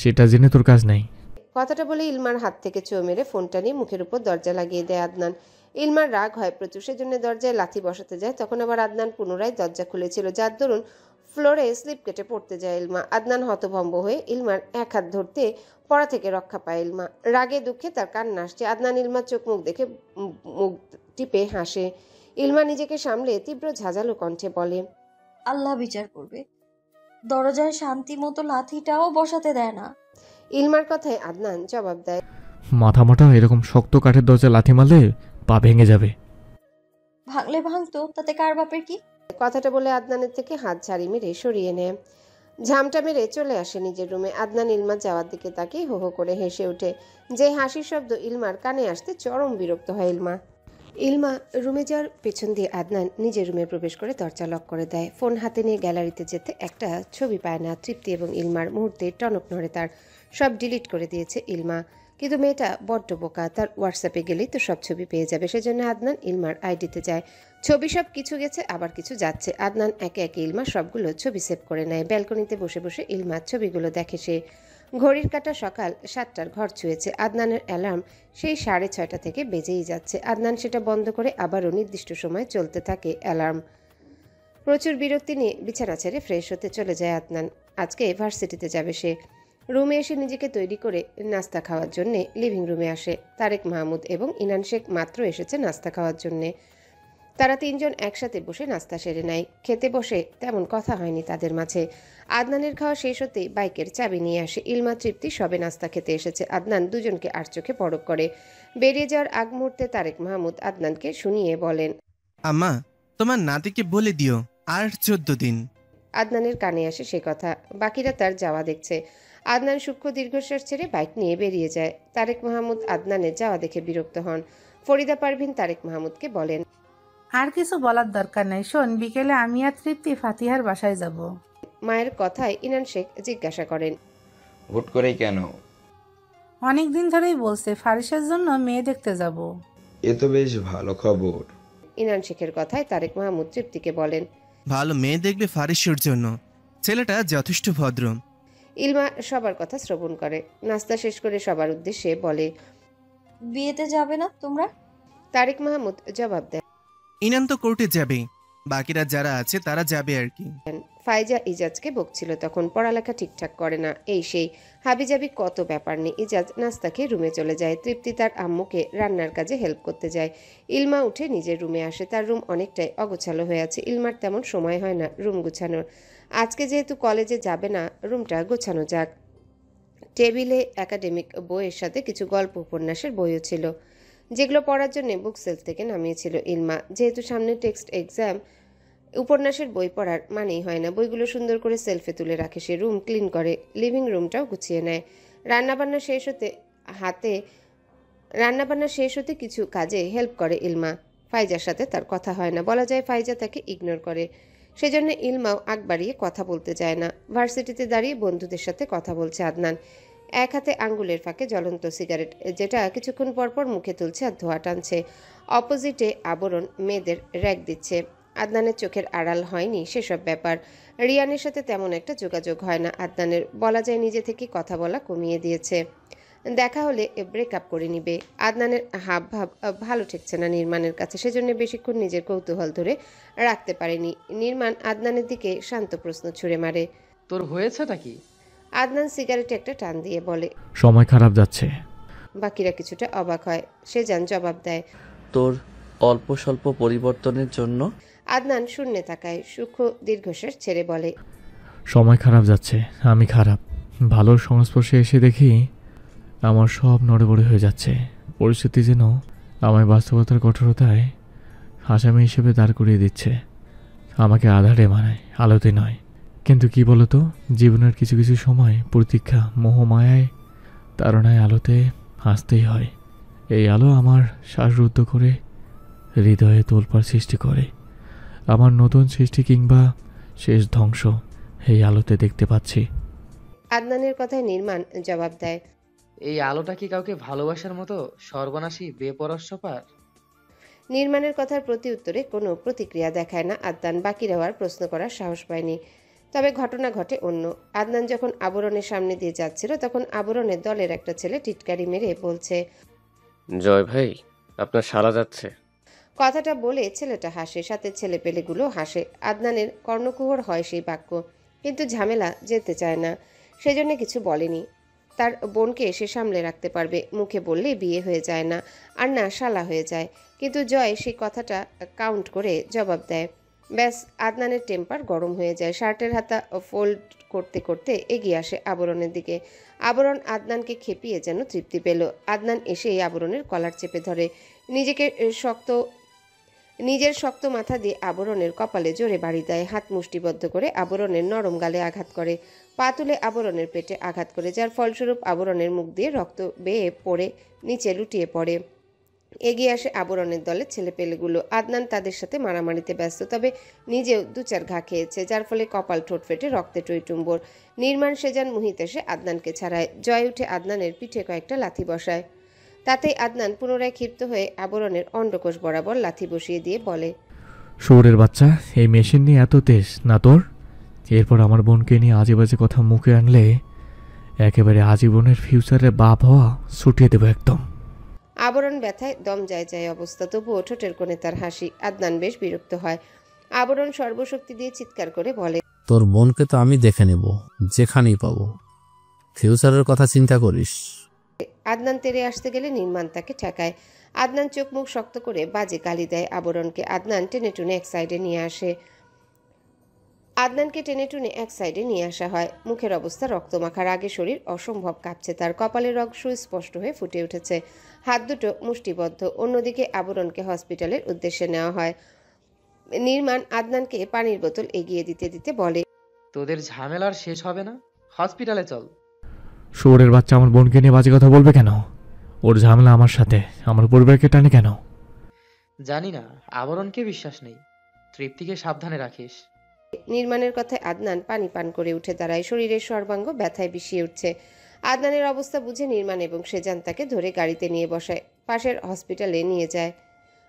সেটা জেনে তোর কাজ নেই। কথাটা বলে ইলমার হাত থেকে চো মেরে ফোনটা নিয়ে মুখের উপর দরজা লাগিয়ে দেয় আদনান। ইলমার রাগ হয় প্রচুর, সেজন্য দরজায় লাথি বসাতে যায়। তখন আবার আদনান পুনরায় দরজা খুলেছিল, যার দরুন ফ্লোরে স্লিপ কেটে পড়তে যায় ইলমা। আদনান হতভম্ব হয়ে ইলমার এক হাত ধরতে পড়া থেকে রক্ষা পায় ইলমা। রাগে দুঃখে তার কান্না আসছে। আদনান ইলমার চোখ মুখ দেখে মুখ টিপে হাসে। ইলমা নিজেকে সামলে তীব্র ঝাঁঝালো কণ্ঠে বলে, আল্লাহ বিচার করবে, দরজায় শান্তি মতো লাথিটাও বসাতে দেয় না। ইলমার কথায় আদনান জবাব দেয়, মাথা মোটা এরকম শক্ত কাঠের দরজা লাথি মারলে পা ভেঙে যাবে। ভাঙলে ভাঙতো, তাতে কার বাপের কি? কথাটা বলে আদনানের থেকে হাত ঝাড়ি মেরে সরিয়ে নেয়। ঝামটা মেরে চলে আসে নিজের রুমে। আদনান ইলমার যাওয়ার দিকে তাকিয়ে হো হো করে হেসে ওঠে। যে হাসির শব্দ ইলমার কানে আসতে চরম বিরক্ত হয় ইলমা রুমে যাওয়ার পেছন দিয়ে আদনান নিজের রুমে প্রবেশ করে দরজা লক করে দেয়। ফোন হাতে নিয়ে গ্যালারিতে যেতে একটা ছবি পায় না। তৃপ্তি এবং ইলমার মুহূর্তে টনক নড়ে তার। সব ডিলিট করে দিয়েছে ইলমা, কিন্তু মেয়েটা বড্ড বোকা। তার হোয়াটসঅ্যাপে গেলেই তো সব ছবি পেয়ে যাবে। সেজন্য আদনান ইলমার আইডিতে যায়। ছবি সব কিছু গেছে, আবার কিছু যাচ্ছে। আদনান একে একে ইলমার সবগুলো ছবি সেভ করে নেয়। ব্যালকনিতে বসে বসে ইলমার ছবিগুলো দেখে সে। ঘড়ির কাঁটা সকাল 7টার ঘর ছুঁয়েছে। আদনানের অ্যালার্ম সেই 6:30 থেকে বেজেই যাচ্ছে। আদনান সেটা বন্ধ করে আবারও নির্দিষ্ট সময় চলতে থাকে অ্যালার্ম। প্রচুর বিরক্তি নিয়ে বিছানা ছেড়ে ফ্রেশ হতে চলে যায় আদনান। আজকে ভার্সিটিতে যাবে সে। রুমে এসে নিজেকে তৈরি করে নাস্তা খাওয়ার জন্যে লিভিং রুমে আসে। তারেক মাহমুদ এবং ইনান শেখ মাত্র এসেছে নাস্তা খাওয়ার জন্যে। তারা তিনজন একসাথে বসে নাস্তা সেরে নেয়। খেতে বসে তেমন কথা হয়নি তাদের মাঝে। আদনানের খাওয়া শেষ হতেই বাইকের চাবি নিয়ে আসে। ইলমা তৃপ্তি সবে নাস্তা খেতে এসেছে। আদনান দুজনকে আর চোখে পরখ করে। বেরিয়ে যাওয়ার আগ মুহূর্তে তারেক মাহমুদ আদনানকে শুনিয়ে বলেন, আম্মা, তোমার নাতিকে বলে দিও আর 14 দিন। আদনানের কানে আসে সে কথা। বাকিরা তার যাওয়া দেখছে। আদনান সূক্ষ্ম দীর্ঘশ্বাস ছেড়ে বাইক নিয়ে বেরিয়ে যায়। তারেক মাহমুদ আদনানের যাওয়া দেখে বিরক্ত হন। ফরিদা পারভিন তারেক মাহমুদকে বলেন, আর কিছু বলার দরকার নাই। শোন, বিকেলে আমি আর তৃপ্তি ফাতিহার বাসায় যাব। মায়ের কথায় ইনান শেখ জিজ্ঞাসা করেন, হুট করেই কেন? অনেক দিন ধরেই বলছে ফারিসের জন্য মেয়ে দেখতে যাব। এ তো বেশ ভালো খবর। ইনান শেখের কথায় তারেক মাহমুদ তৃপ্তিকে বলেন, ভালো মেয়ে দেখবে ফারিসের জন্য, ছেলেটা যথেষ্ট ভদ্র। ইলমা সবার কথা শ্রবণ করে। নাস্তা শেষ করে সবার উদ্দেশ্যে বলে, বিয়েতে যাবে না তোমরা? তারেক মাহমুদ জবাব দেন, ইনান তো কোর্টে যাবে, বাকিরা যারা আছে তারা যাবে আর কি। ফাইজা ইজাজকে বকছিল তখন, পড়ালেখা ঠিকঠাক করে না, এই সেই হাবিজাবি কত ব্যাপার নেই। ইজাজ নাস্তা খেয়ে রুমে চলে যায়। তৃপ্তি তার আম্মুকে রান্নার কাজে হেল্প করতে যায়। ইলমা উঠে নিজের রুমে আসে। তার রুম অনেকটাই অগোছালো হয়ে আছে। ইলমার তেমন সময় হয় না রুম গুছানোর। আজকে যেহেতু কলেজে যাবে না, রুমটা গোছানো যাক। টেবিলে একাডেমিক বইয়ের সাথে কিছু গল্প উপন্যাসের বইও ছিল, যেগুলো পড়ার জন্য বুক সেলফ থেকে নামিয়েছিল ইলমা। যেহেতু সামনে টেক্সট এক্সাম, উপন্যাসের বই পড়ার মানেই হয় না। বইগুলো সুন্দর করে সেলফে তুলে রাখে সে। রুম ক্লিন করে, লিভিং রুমটাও গুছিয়ে নেয়। রান্নাবান্না শেষ হতে কিছু কাজে হেল্প করে ইলমা। ফাইজার সাথে তার কথা হয় না, বলা যায় ফাইজা তাকে ইগনোর করে। সেজন্য ইলমাও আগ বাড়িয়ে কথা বলতে যায় না। ভার্সিটিতে দাঁড়িয়ে বন্ধুদের সাথে কথা বলছে আদনান। এক হাতে আঙ্গুলের ফাঁকে জ্বলন্ত সিগারেট, যেটা কিছুক্ষণ পরপর মুখে তুলছে আর ধোঁয়া টানছে। অপোজিটে আবরণ মেয়েদের র্যাক দিচ্ছে। আদনানের চোখের আড়াল হয়নি সেসব ব্যাপার। রিয়ানের সাথে তেমন একটা যোগাযোগ হয় না আদনানের, বলা যায় নিজে থেকে কথা বলা কমিয়ে দিয়েছে। দেখা হলে ব্রেকআপ করে নিবে। আদনানের হাব ভাব ভালো ঠেকছে না নির্মাণের কাছে, সেজন্য বেশিক্ষণ নিজের কৌতূহল ধরে রাখতে পারেনি। নির্মাণ আদনানের দিকে শান্ত প্রশ্ন ছুড়ে মারে, তোর হয়েছেটা কি? আদনান সিগারেটে একটা টান দিয়ে বলে, সময় খারাপ যাচ্ছে। বাকিরা কিছুটা অবাক হয়। সে জবাব দেয়, তোর অল্প স্বল্প পরিবর্তনের জন্য। আদনান শূন্যে তাকায়, সূক্ষ্ম দীর্ঘশ্বাস ছেড়ে বলে, সময় খারাপ যাচ্ছে, আমি খারাপ। ভালোর সংস্পর্শে এসে দেখি আমার সব নড়বড়ে হয়ে যাচ্ছে। পরিস্থিতি যেন আমায় বাস্তবতার কঠোরতায় আসামি হিসেবে দাঁড় করিয়ে দিচ্ছে। আমাকে আধারে মানায়, আলোতে নয়। কিন্তু কি বলতো, জীবনের কিছু কিছু সময় প্রতীক্ষা, মোহমায়ায়, তাড়নায় আলোতে হাসতেই হয়। এই আলো আমার শ্বাসরুদ্ধ করে হৃদয়ে তোলপাড় সৃষ্টি করে। আমার নতুন সৃষ্টি কিংবা শেষ ধ্বংস এই আলোতে দেখতে পাচ্ছি। আদনানের কথায় নির্মাণ জবাব দেয়, এই আলোটা কি কাউকে ভালোবাসার মতো সর্বনাশী বেপরস্যপার? নির্মাণের কথার প্রতি উত্তরে কোনো প্রতিক্রিয়া দেখায় না আদনান। বাকিরাও আর প্রশ্ন করার সাহস পায়নি। তবে ঘটনা ঘটে অন্য। আদনান যখন আবরণের সামনে দিয়ে যাচ্ছিল তখন আবরণের দলের একটা ছেলে টিটকারি মেরে বলছে, জয় ভাই, আপনার শালা যাচ্ছে। কথাটা বলে ছেলেটা হাসে, সাথে ছেলেপেলেগুলো হাসে। আদনানের কর্ণকুহর হয় সেই বাক্য, কিন্তু ঝামেলা যেতে চায় না, সেজন্য কিছু বলেনি। তার বোনকে সে সামলে রাখতে পারবে, মুখে বললে বিয়ে হয়ে যায় না, আর না শালা হয়ে যায়। কিন্তু জয় সেই কথাটা কাউন্ট করে জবাব দেয়। ব্যাস, আদনানের টেম্পার গরম হয়ে যায়। শার্টের হাতা ফোল্ড করতে করতে এগিয়ে আসে আবরণের দিকে। আবরণ আদনানকে খেপিয়ে যেন তৃপ্তি পেল। আদনান এসে এই আবরণের কলার চেপে ধরে, নিজের শক্ত মাথা দিয়ে আবরণের কপালে জোরে বাড়ি দেয়। হাত মুষ্টিবদ্ধ করে আবরণের নরম গালে আঘাত করে, পা তুলে আবরণের পেটে আঘাত করে, যার ফলস্বরূপ আবরণের মুখ দিয়ে রক্ত বেয়ে পড়ে নিচে লুটিয়ে পড়ে। এগিয়ে আসে আবরণের দলের ছেলেপেলেগুলো। আদনান তাদের সাথে মারামারিতে ব্যস্ত, তবে নিজেও 2-4 ঘা খেয়েছে, যার ফলে কপাল ঠোঁট ফেটে রক্তে টইটুম্বর। নির্মাণ সেজান মুহিত এসে আদনানকে ছাড়ায়। জয় উঠে আদনানের পিঠে কয়েকটা লাথি বসায়। তাতেই আদনান পুনরায় ক্ষিপ্ত হয়ে আবরণের অন্ডকোষ বরাবর লাথি বসিয়ে দিয়ে বলে, শুয়োরের বাচ্চা, এই মেশিন নিয়ে এত তেজ না তোর? এরপর আমার বোনকে নিয়ে আজে বাজে কথা মুখে আনলে একেবারে আজীবনের ফিউচারে বাপ হওয়া ছুটিয়ে দেবো একদম। আবরণ ব্যথায় দম যায় যায় অবস্থা, তবুও ঠোঁটের কোণে তার হাসি। আদনান বেশ বিরক্ত হয়। আবরণ সর্বশক্তি দিয়ে চিৎকার করে বলে, তোর বোনকে তো আমি দেখে নেব, যেখানেই পাবো। ফিউচারের কথা চিন্তা করিস। আদনান তেড়ে আসতে গেলে নির্মাণ তাকে ঠেকায়। আদনান চোখ মুখ শক্ত করে বাজে গালি দেয় আবরণকে। আদনানকে টেনে টুনে এক সাইডে নিয়ে আসা হয়। মুখের অবস্থা রক্তমাখা, রাগে শরীর অসম্ভব কাঁপছে তার। কপালের রগ সুস্পষ্ট হয়ে ফুটে উঠেছে, হাত দুটো মুষ্টিবদ্ধ। অন্যদিকে আবরণকে হসপিটালের উদ্দেশ্যে নেওয়া হয়। নির্মাণ আদনানকে পানির বোতল এগিয়ে দিতে দিতে বলে, তোদের ঝামেলার শেষ হবে না, হসপিটালে চল। শুয়োরের বাচ্চা আমার বোনকে নিয়ে বাজে কথা বলবে কেন? ওর ঝামেলা আমার সাথে, আমার পরিবারকে টানে কেন? জানি না, আবরণকে বিশ্বাস নেই। তৃপ্তিকে সাবধানে রাখিস। নির্মাণের কথায় আদনান পানি পান করে উঠে দাঁড়ায়। শরীরের সর্বাঙ্গ ব্যথায় বিষিয়ে উঠছে। আদনানের অবস্থা বুঝে নির্মাণ এবং সেজান তাকে ধরে গাড়িতে নিয়ে বসায়, পাশের হসপিটালে নিয়ে যায়।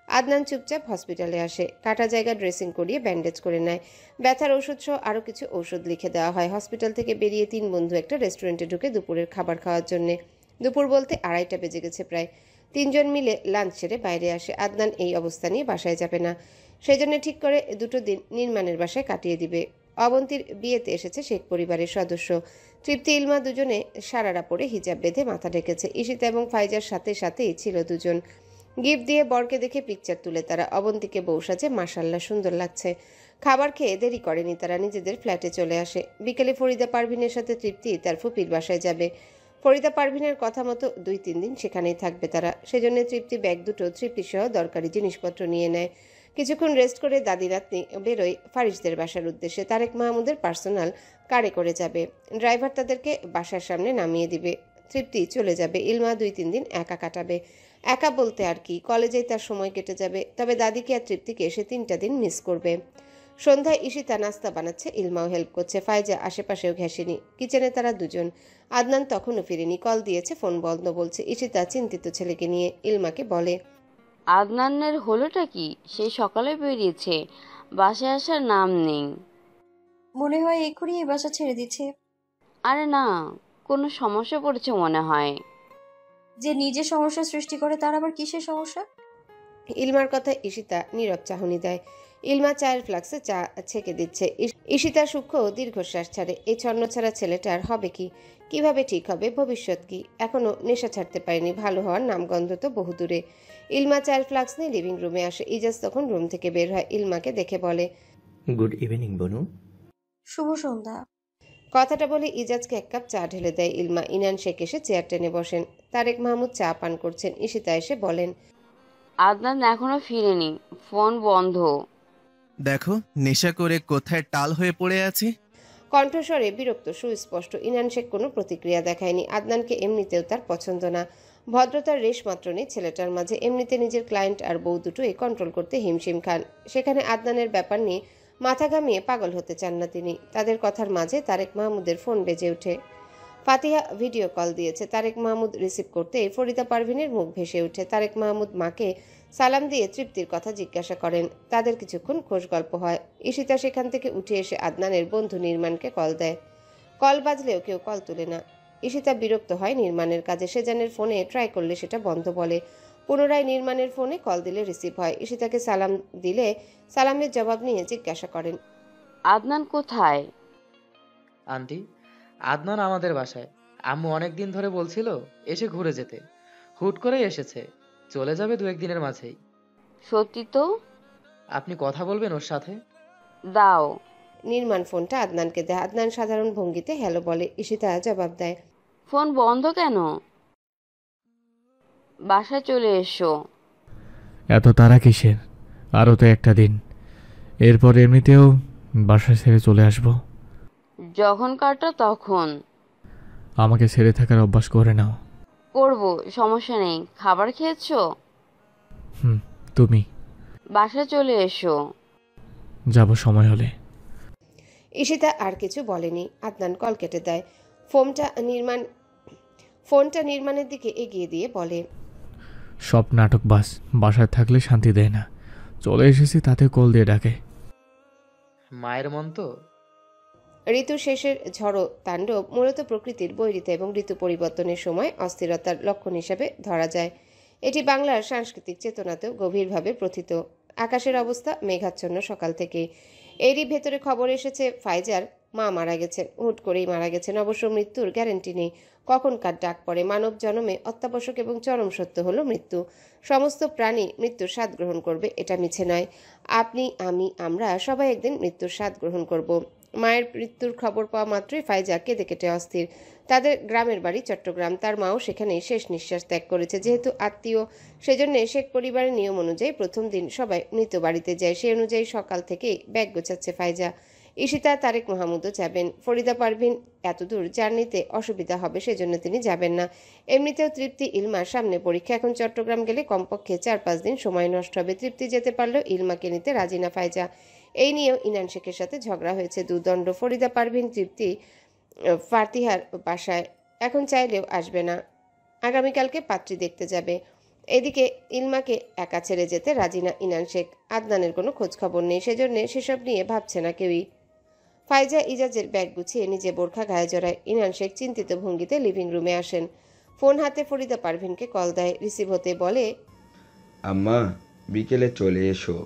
আদনান চুপচাপ হসপিটালে আসে। কাটা জায়গা ড্রেসিং করিয়ে ব্যান্ডেজ করে নেয়। ব্যথার ওষুধ সহ আরও কিছু ঔষধ লিখে দেওয়া হয়। হসপিটাল থেকে বেরিয়ে 3 বন্ধু একটা রেস্টুরেন্টে ঢুকে দুপুরের খাবার খাওয়ার জন্যে। দুপুর বলতে 2:30 বেজে গেছে প্রায়। 3 জন মিলে লাঞ্চ সেরে বাইরে আসে। আদনান এই অবস্থা নিয়ে বাসায় যাবে না, সেই জন্য ঠিক করে 2 দিন নির্মাণের বাসায় কাটিয়ে দিবে। অবন্তীর বিয়েতে এসেছে শেখ পরিবারের সদস্য। তৃপ্তি ইলমা দুজনে সারারা পরে হিজাব বেঁধে মাথা ঢেকেছে। ঈশিতা এবং ফাইজার সাথেই ছিল দুজন। গিফট দিয়ে বরকে দেখে পিকচার তুলে তারা। অবন্তীকে বউ সাজে মাশাল্লাহ সুন্দর লাগছে। খাবার খেয়ে দেরি করেনি তারা, নিজেদের ফ্ল্যাটে চলে আসে। বিকেলে ফরিদা পারভিনের সাথে তৃপ্তি তার ফুপির বাসায় যাবে। ফরিদা পারভিনের কথা মতো 2-3 দিন সেখানেই থাকবে তারা। সেজন্য তৃপ্তি ব্যাগ দুটো তৃপ্তিসহ দরকারি জিনিসপত্র নিয়ে নেয়। কিছুক্ষণ রেস্ট করে দাদি রাত্নি বেরোয় ফারিসদের বাসার উদ্দেশ্যে। তারেক মাহমুদের পার্সোনাল কারে করে যাবে। ড্রাইভার তাদেরকে বাসার সামনে নামিয়ে দিবে। তৃপ্তি চলে যাবে। ইলমা 2-3 দিন একা কাটাবে। একা বলতে আর কি, কলেজেই তার সময় কেটে যাবে। তবে দাদিকে আর তৃপ্তিকে সে 3টা দিন মিস করবে। সন্ধ্যায় ঈশিতা নাস্তা বানাচ্ছে, ইলমাও হেল্প করছে। ফাইজা আশেপাশেও ঘেঁষেনি। কিচেনে তারা দুজন। আদনান তখনও ফিরেনি, কল দিয়েছে, ফোন বন্ধ বলছে। ঈশিতা চিন্তিত ছেলেকে নিয়ে ইলমাকে বলে, আদনানের হলোটা কি? সেই সকালে বেরিয়েছে, বাসায় আসার নাম নেই। মনে হয় এক্ষুনি এই বাসা ছেড়ে দিচ্ছে। আরে না, কোনো সমস্যা পড়েছে মনে হয়। যে নিজে সমস্যা সৃষ্টি করে তার আবার কিসের সমস্যা? ইলমার কথায় ঈশিতা নীরব চাহনি দেয়। ইলমা চায়ের ফ্লাক্সে চা ছেঁকে দিচ্ছে। ঈশিতা সূক্ষ্ম দীর্ঘশ্বাস ছাড়ে। এই ছন্ন ছাড়া ছেলেটার হবে কি? কিভাবে ঠিক হবে? ভবিষ্যৎ কি? এখনো নেশা ছাড়তে পারেনি, ভালো হওয়ার নামগন্ধ তো বহুদূরে। ইলমা চায়ের ফ্লাক্স নিয়ে লিভিং রুমে আসে। ইজাজ তখন রুম থেকে বের হয়। ইলমাকে দেখে বলে, গুড ইভিনিং বনু। শুভ সন্ধ্যা। কথাটা বলে ইজাজকে 1 কাপ চা ঢেলে দেয় ইলমা। ইনান শেখ এসে চেয়ার টেনে বসেন। তারেক মাহমুদ চা পান করছেন। ঈশিতা এসে বলেন, আদনান এখনো ফিরেনি, ফোন বন্ধ। দেখো নেশা করে কোথায় টাল হয়ে পড়ে আছে। কণ্ঠস্বরে বিরক্ত সুস্পষ্ট। ইনান শেখ কোনো প্রতিক্রিয়া দেখায়নি। আদনানকে এমনিতেও তার পছন্দ না। ভদ্রতার রেশ মাত্র নেই ছেলেটার মাঝে। এমনিতে নিজের ক্লায়েন্ট আর বউ দুটোই কন্ট্রোল করতে হিমশিম খান, সেখানে আদনানের ব্যাপার নিয়ে মাথা ঘামিয়ে পাগল হতে চান না তিনি। তাদের কথার মাঝে তারেক মাহমুদের ফোন বেজে ওঠে। ফাতিহা ভিডিও কল দিয়েছে। তারেক মাহমুদ রিসিভ করতেই ফরিদা পারভিনের মুখ ভেসে ওঠে। তারেক মাহমুদ মাকে সালাম দিয়ে তৃপ্তির কথা জিজ্ঞাসা করেন। তাদের কিছুক্ষণ খোশ গল্প হয়। ঈশিতা সেখান থেকে উঠে এসে আদনানের বন্ধু নির্মাণকে কল দেয়। কল বাজলেও কেউ কল তুলে না। ঈশিতা বিরক্ত হয় নির্মাণের কাজে। সেজানের ফোনে ট্রাই করলে সেটা বন্ধ বলে। পুনরায় নির্মাণের ফোনে কল দিলে রিসিভ হয়। ঈশিতাকে সালাম দিলে সালামের জবাব নিয়ে জিজ্ঞাসা করেন, আদনান কোথায়? আন্টি, আদনান আমাদের বাসায়। আম্মু অনেকদিন ধরে বলছিল এসে ঘুরে যেতে, হুট করেই এসেছে। চলে যাবে 2-1 দিনের মাঝেই। সত্যি তো? আপনি কথা বলবেন ওর সাথে? দাও। নির্মাণ ফোনটা আদনানকে দেয়। আদনান সাধারণ ভঙ্গিতে হ্যালো বলে। ঈশিতা জবাব দেয়, ফোন বন্ধ কেন? বাসায় চলে এসো। এত তারা কিসের? আরও তো একটা দিন, এরপর এমনিতেও বাসা ছেড়ে চলে আসব। যখন কাটো তখন। আমাকে ছেড়ে থাকার অভ্যাস করে নাও। করবো, সমস্যা নেই। খাবার খেয়েছো? তুমি? বাসায় চলে এসো। যাব সময় হলে। ঈশিতা আর কিছু বলেনি। আদনান কল কেটে দেয়। ফোনটা নির্মাণের দিকে এগিয়ে দিয়ে বলে, সব নাটক বাস, বাসায় থাকলে শান্তি দেয় না। চলে এসেছি তাতে কল দিয়ে ডাকে। মায়ের মন তো। ঋতু শেষের ঝড়ো তাণ্ডব মূলত প্রকৃতির বৈরিতা এবং ঋতু পরিবর্তনের সময় অস্থিরতার লক্ষণ হিসেবে ধরা যায়। এটি বাংলার সাংস্কৃতিক চেতনাতেও গভীরভাবে প্রথিত। আকাশের অবস্থা মেঘাচ্ছন্ন সকাল থেকে। এরই ভেতরে খবর এসেছে ফাইজার মা মারা গেছেন। হুট করেই মারা গেছেন। অবশ্য মৃত্যুর গ্যারান্টি নেই। কখন কার ডাক পড়ে। মানব জন্মে অত্যাবশ্যক এবং চরম সত্য হলো মৃত্যু। সমস্ত প্রাণী মৃত্যুর স্বাদ গ্রহণ করবে, এটা মিছে নয়। আপনি, আমি, আমরা সবাই একদিন মৃত্যুর স্বাদ গ্রহণ করব। মায়ের মৃত্যুর খবর পাওয়া মাত্রই ফাইজা কেঁদে কেটে অস্থির। তাদের গ্রামের বাড়ি চট্টগ্রাম। তার মাও সেখানেই শেষ নিঃশ্বাস ত্যাগ করেছে। যেহেতু আত্মীয়, সেজন্য শেখ পরিবারের নিয়ম অনুযায়ী প্রথম দিন সবাই মৃত বাড়িতে যায়। সেই অনুযায়ী সকাল থেকেই ব্যাগ গোছাচ্ছে ফাইজা। ঈশিতা, তারেক মাহমুদও যাবেন। ফরিদা পারভিন এতদূর জার্নিতে অসুবিধা হবে, সেজন্য তিনি যাবেন না। এমনিতেও তৃপ্তি, ইলমার সামনে পরীক্ষা। এখন চট্টগ্রাম গেলে কমপক্ষে 4-5 দিন সময় নষ্ট হবে। তৃপ্তি যেতে পারলেও ইলমাকে নিতে রাজি না ফাইজা। এই নিয়েও ইনান শেখের সাথে ঝগড়া হয়েছে দুদণ্ড। ফরিদা পারভিন তৃপ্তি ফাতিহার বাসায় এখন চাইলেও আসবে না। আগামীকালকে পাত্রী দেখতে যাবে। এদিকে ইলমাকে একা ছেড়ে যেতে রাজি না ইনান শেখ। আদনানের কোনো খোঁজ খবর নেই, সেজন্য সেসব নিয়ে ভাবছে না কেউই। ফাইজা ইজাজের ব্যাগ গুছিয়ে নিজে বোরখা গায়ে জড়ায়। ইনান শেখ চিন্তিত ভঙ্গিতে লিভিং রুমে আসেন। ফোন হাতে ফরিদা পারভিনকে কল দেয়। রিসিভ হতে বলে, আম্মা বিকেলে চলে এসো,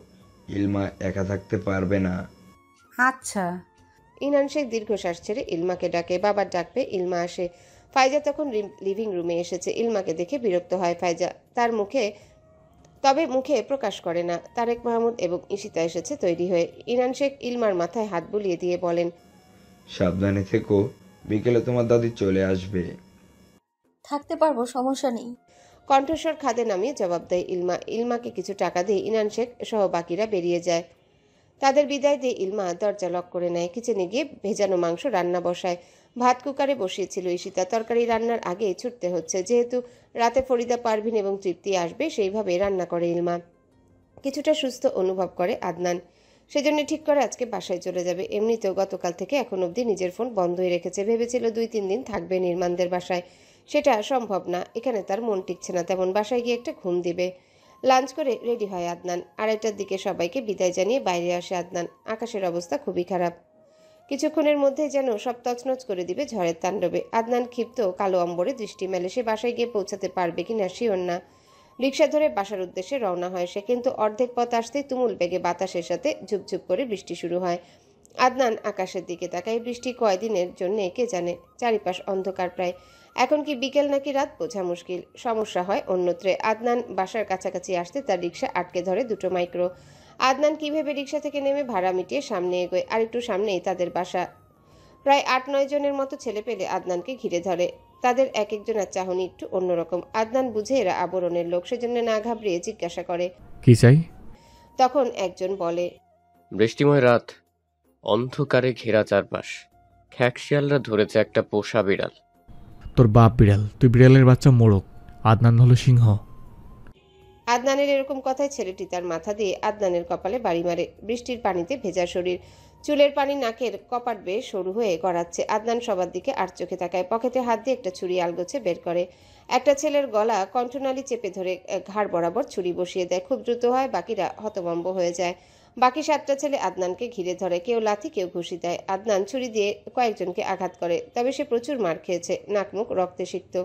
ইলমা একা থাকতে পারবে না। আচ্ছা। ইনান শেখ দীর্ঘশ্বাস ছেড়ে ইলমাকে ডাকে। বাবার ডাক পেয়ে ইলমা আসে। ফাইজা তখন লিভিং রুমে এসেছে। ইলমাকে দেখে বিরক্ত হয় ফাইজা। তবে মুখে প্রকাশ করে না। তারেক মাহমুদ এবং ঈশিতা এসেছে তৈরি হয়ে। ইনান শেখ ইলমার মাথায় হাত বুলিয়ে দিয়ে বলেন, সাবধানে থেকো, বিকেলে তোমার দাদি চলে আসবে। থাকতে পারবো, সমস্যা নেই। কণ্ঠস্বর খাদে নামিয়ে জবাব দেয় ইলমা। ইলমাকে কিছু টাকা দিয়ে ইনান শেখ সহ বাকিরা বেরিয়ে যায়। তাদের বিদায় দিয়ে ইলমা দরজা লক করে নেয়। কিচেনে গিয়ে ভেজানো মাংস রান্না বসায়। ভাত কুকারে বসিয়েছিল ঈশিতা। তরকারি রান্নার আগেই ছুটতে হচ্ছে। যেহেতু রাতে ফরিদা পারভিন এবং তৃপ্তি আসবে, সেইভাবে রান্না করে ইলমা। কিছুটা সুস্থ অনুভব করে আদনান, সেজন্য ঠিক করে আজকে বাসায় চলে যাবে। এমনিতেও গতকাল থেকে এখন অবধি নিজের ফোন বন্ধই রেখেছে। ভেবেছিল 2-3 দিন থাকবে নির্মাণদের বাসায়। সেটা সম্ভব না। এখানে তার মন টিকছে না তেমন। বাসায় গিয়ে একটা ঘুম দিবে। লাঞ্চ করে রেডি হয় আদনান। 2:30টার দিকে সবাইকে বিদায় জানিয়ে বাইরে আসে আদনান। আকাশের অবস্থা খুবই খারাপ। কিছুক্ষণের মধ্যে যেন সব তছনছ করে দিবে ঝড়ের তাণ্ডবে। আদনান ক্ষিপ্ত কালো অম্বরে দৃষ্টি মেলে। সে বাসায় গিয়ে পৌঁছাতে পারবে কিনা শিওর না। রিকশা ধরে বাসার উদ্দেশ্যে রওনা হয় সে। কিন্তু অর্ধেক পথ আসতেই তুমুল বেগে বাতাসের সাথে ঝুপঝুপ করে বৃষ্টি শুরু হয়। আদনান আকাশের দিকে তাকায়। বৃষ্টি কয়দিনের জন্য কে জানে। চারিপাশ অন্ধকার প্রায়। এখন কি বিকেল নাকি রাত বোঝা মুশকিল। সমস্যা হয় অন্যত্রে। আদনান বাসার কাছাকাছি আসতে তার রিকশা আটকে ধরে দুটো মাইক্রো। আদনান কি ভেবে রিকশা থেকে নেমে ভাড়া মিটিয়ে সামনে এগোয়। আর একটু সামনেই তাদের বাসা। প্রায় 8-9 জনের মতো ছেলে পেলে আদনানকে ঘিরে ধরে। তাদের এক একজনের চাহনি একটু অন্যরকম। আদনান বুঝে এরা আবরণের লোক, সেজন্য না ঘাবড়িয়ে জিজ্ঞাসা করে, কি চাই? তখন একজন বলে, বৃষ্টিময় রাত, অন্ধকারে ঘেরা চারপাশ, খ্যাকশিয়ালরা ধরেছে একটা পোষা বিড়াল। তোর বাপ বিড়াল, তুই বিড়ালের বাচ্চা মোড়ক। আদনান হলো সিংহ। আদনানের এরকম কথায় ছেলেটি তার মাথা দিয়ে আদনানের কপালে বাড়ি মারে। বৃষ্টির পানিতে ভেজা শরীর, চুলের পানি নাকের কপাট বেয়ে সরু হয়ে গড়াচ্ছে। আদনান সবার দিকে আর চোখে তাকায়। পকেটে হাত দিয়ে একটা ছুরি আলগোছে বের করে। একটা ছেলের গলা কণ্ঠনালী চেপে ধরে ঘাড় বরাবর ছুরি বসিয়ে দেয়। খুব দ্রুত হয়, বাকিরা হতভম্ব হয়ে যায়। বাকি 7টা ছেলে আদনানকে ঘিরে ধরে, কেউ লাথি কেউ ঘুষি দেয়। আদনান ছুরি দিয়ে কয়েকজনকে আঘাত করে, তবে সে প্রচুর মার খেয়েছে, নাকমুখ রক্তে সিক্ত।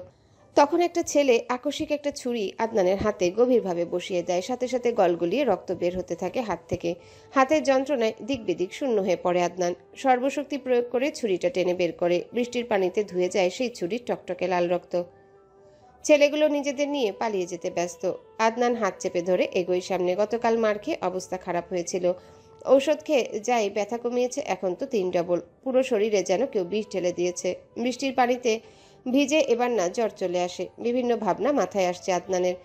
তখন একটা ছেলে আকস্মিক একটা ছুরি আদনানের হাতে গভীরভাবে বসিয়ে দেয়, সাথে সাথে গলগলিয়ে রক্ত বের হতে থাকে হাত থেকে। হাতের যন্ত্রণায় দিক বেদিক শূন্য হয়ে পড়ে আদনান। সর্বশক্তি প্রয়োগ করে ছুরিটা টেনে বের করে। বৃষ্টির পানিতে ধুয়ে যায় সেই ছুরির টকটকে লাল রক্ত। ছেলেগুলো নিজেদের নিয়ে পালিয়ে যেতে ব্যস্ত। আদনান হাত চেপে ধরে এগোয় সামনে। গতকাল মার খেয়ে অবস্থা খারাপ হয়েছিল, ঔষধ খেয়ে যাই ব্যথা কমিয়েছে, এখন তো 3 ডবল। পুরো শরীরে যেন কেউ বিষ ঢেলে দিয়েছে। বৃষ্টির পানিতে ভিজে এবার না জ্বর চলে আসে। বিভিন্ন ভাবনা মাথায় আসছে আদনানের।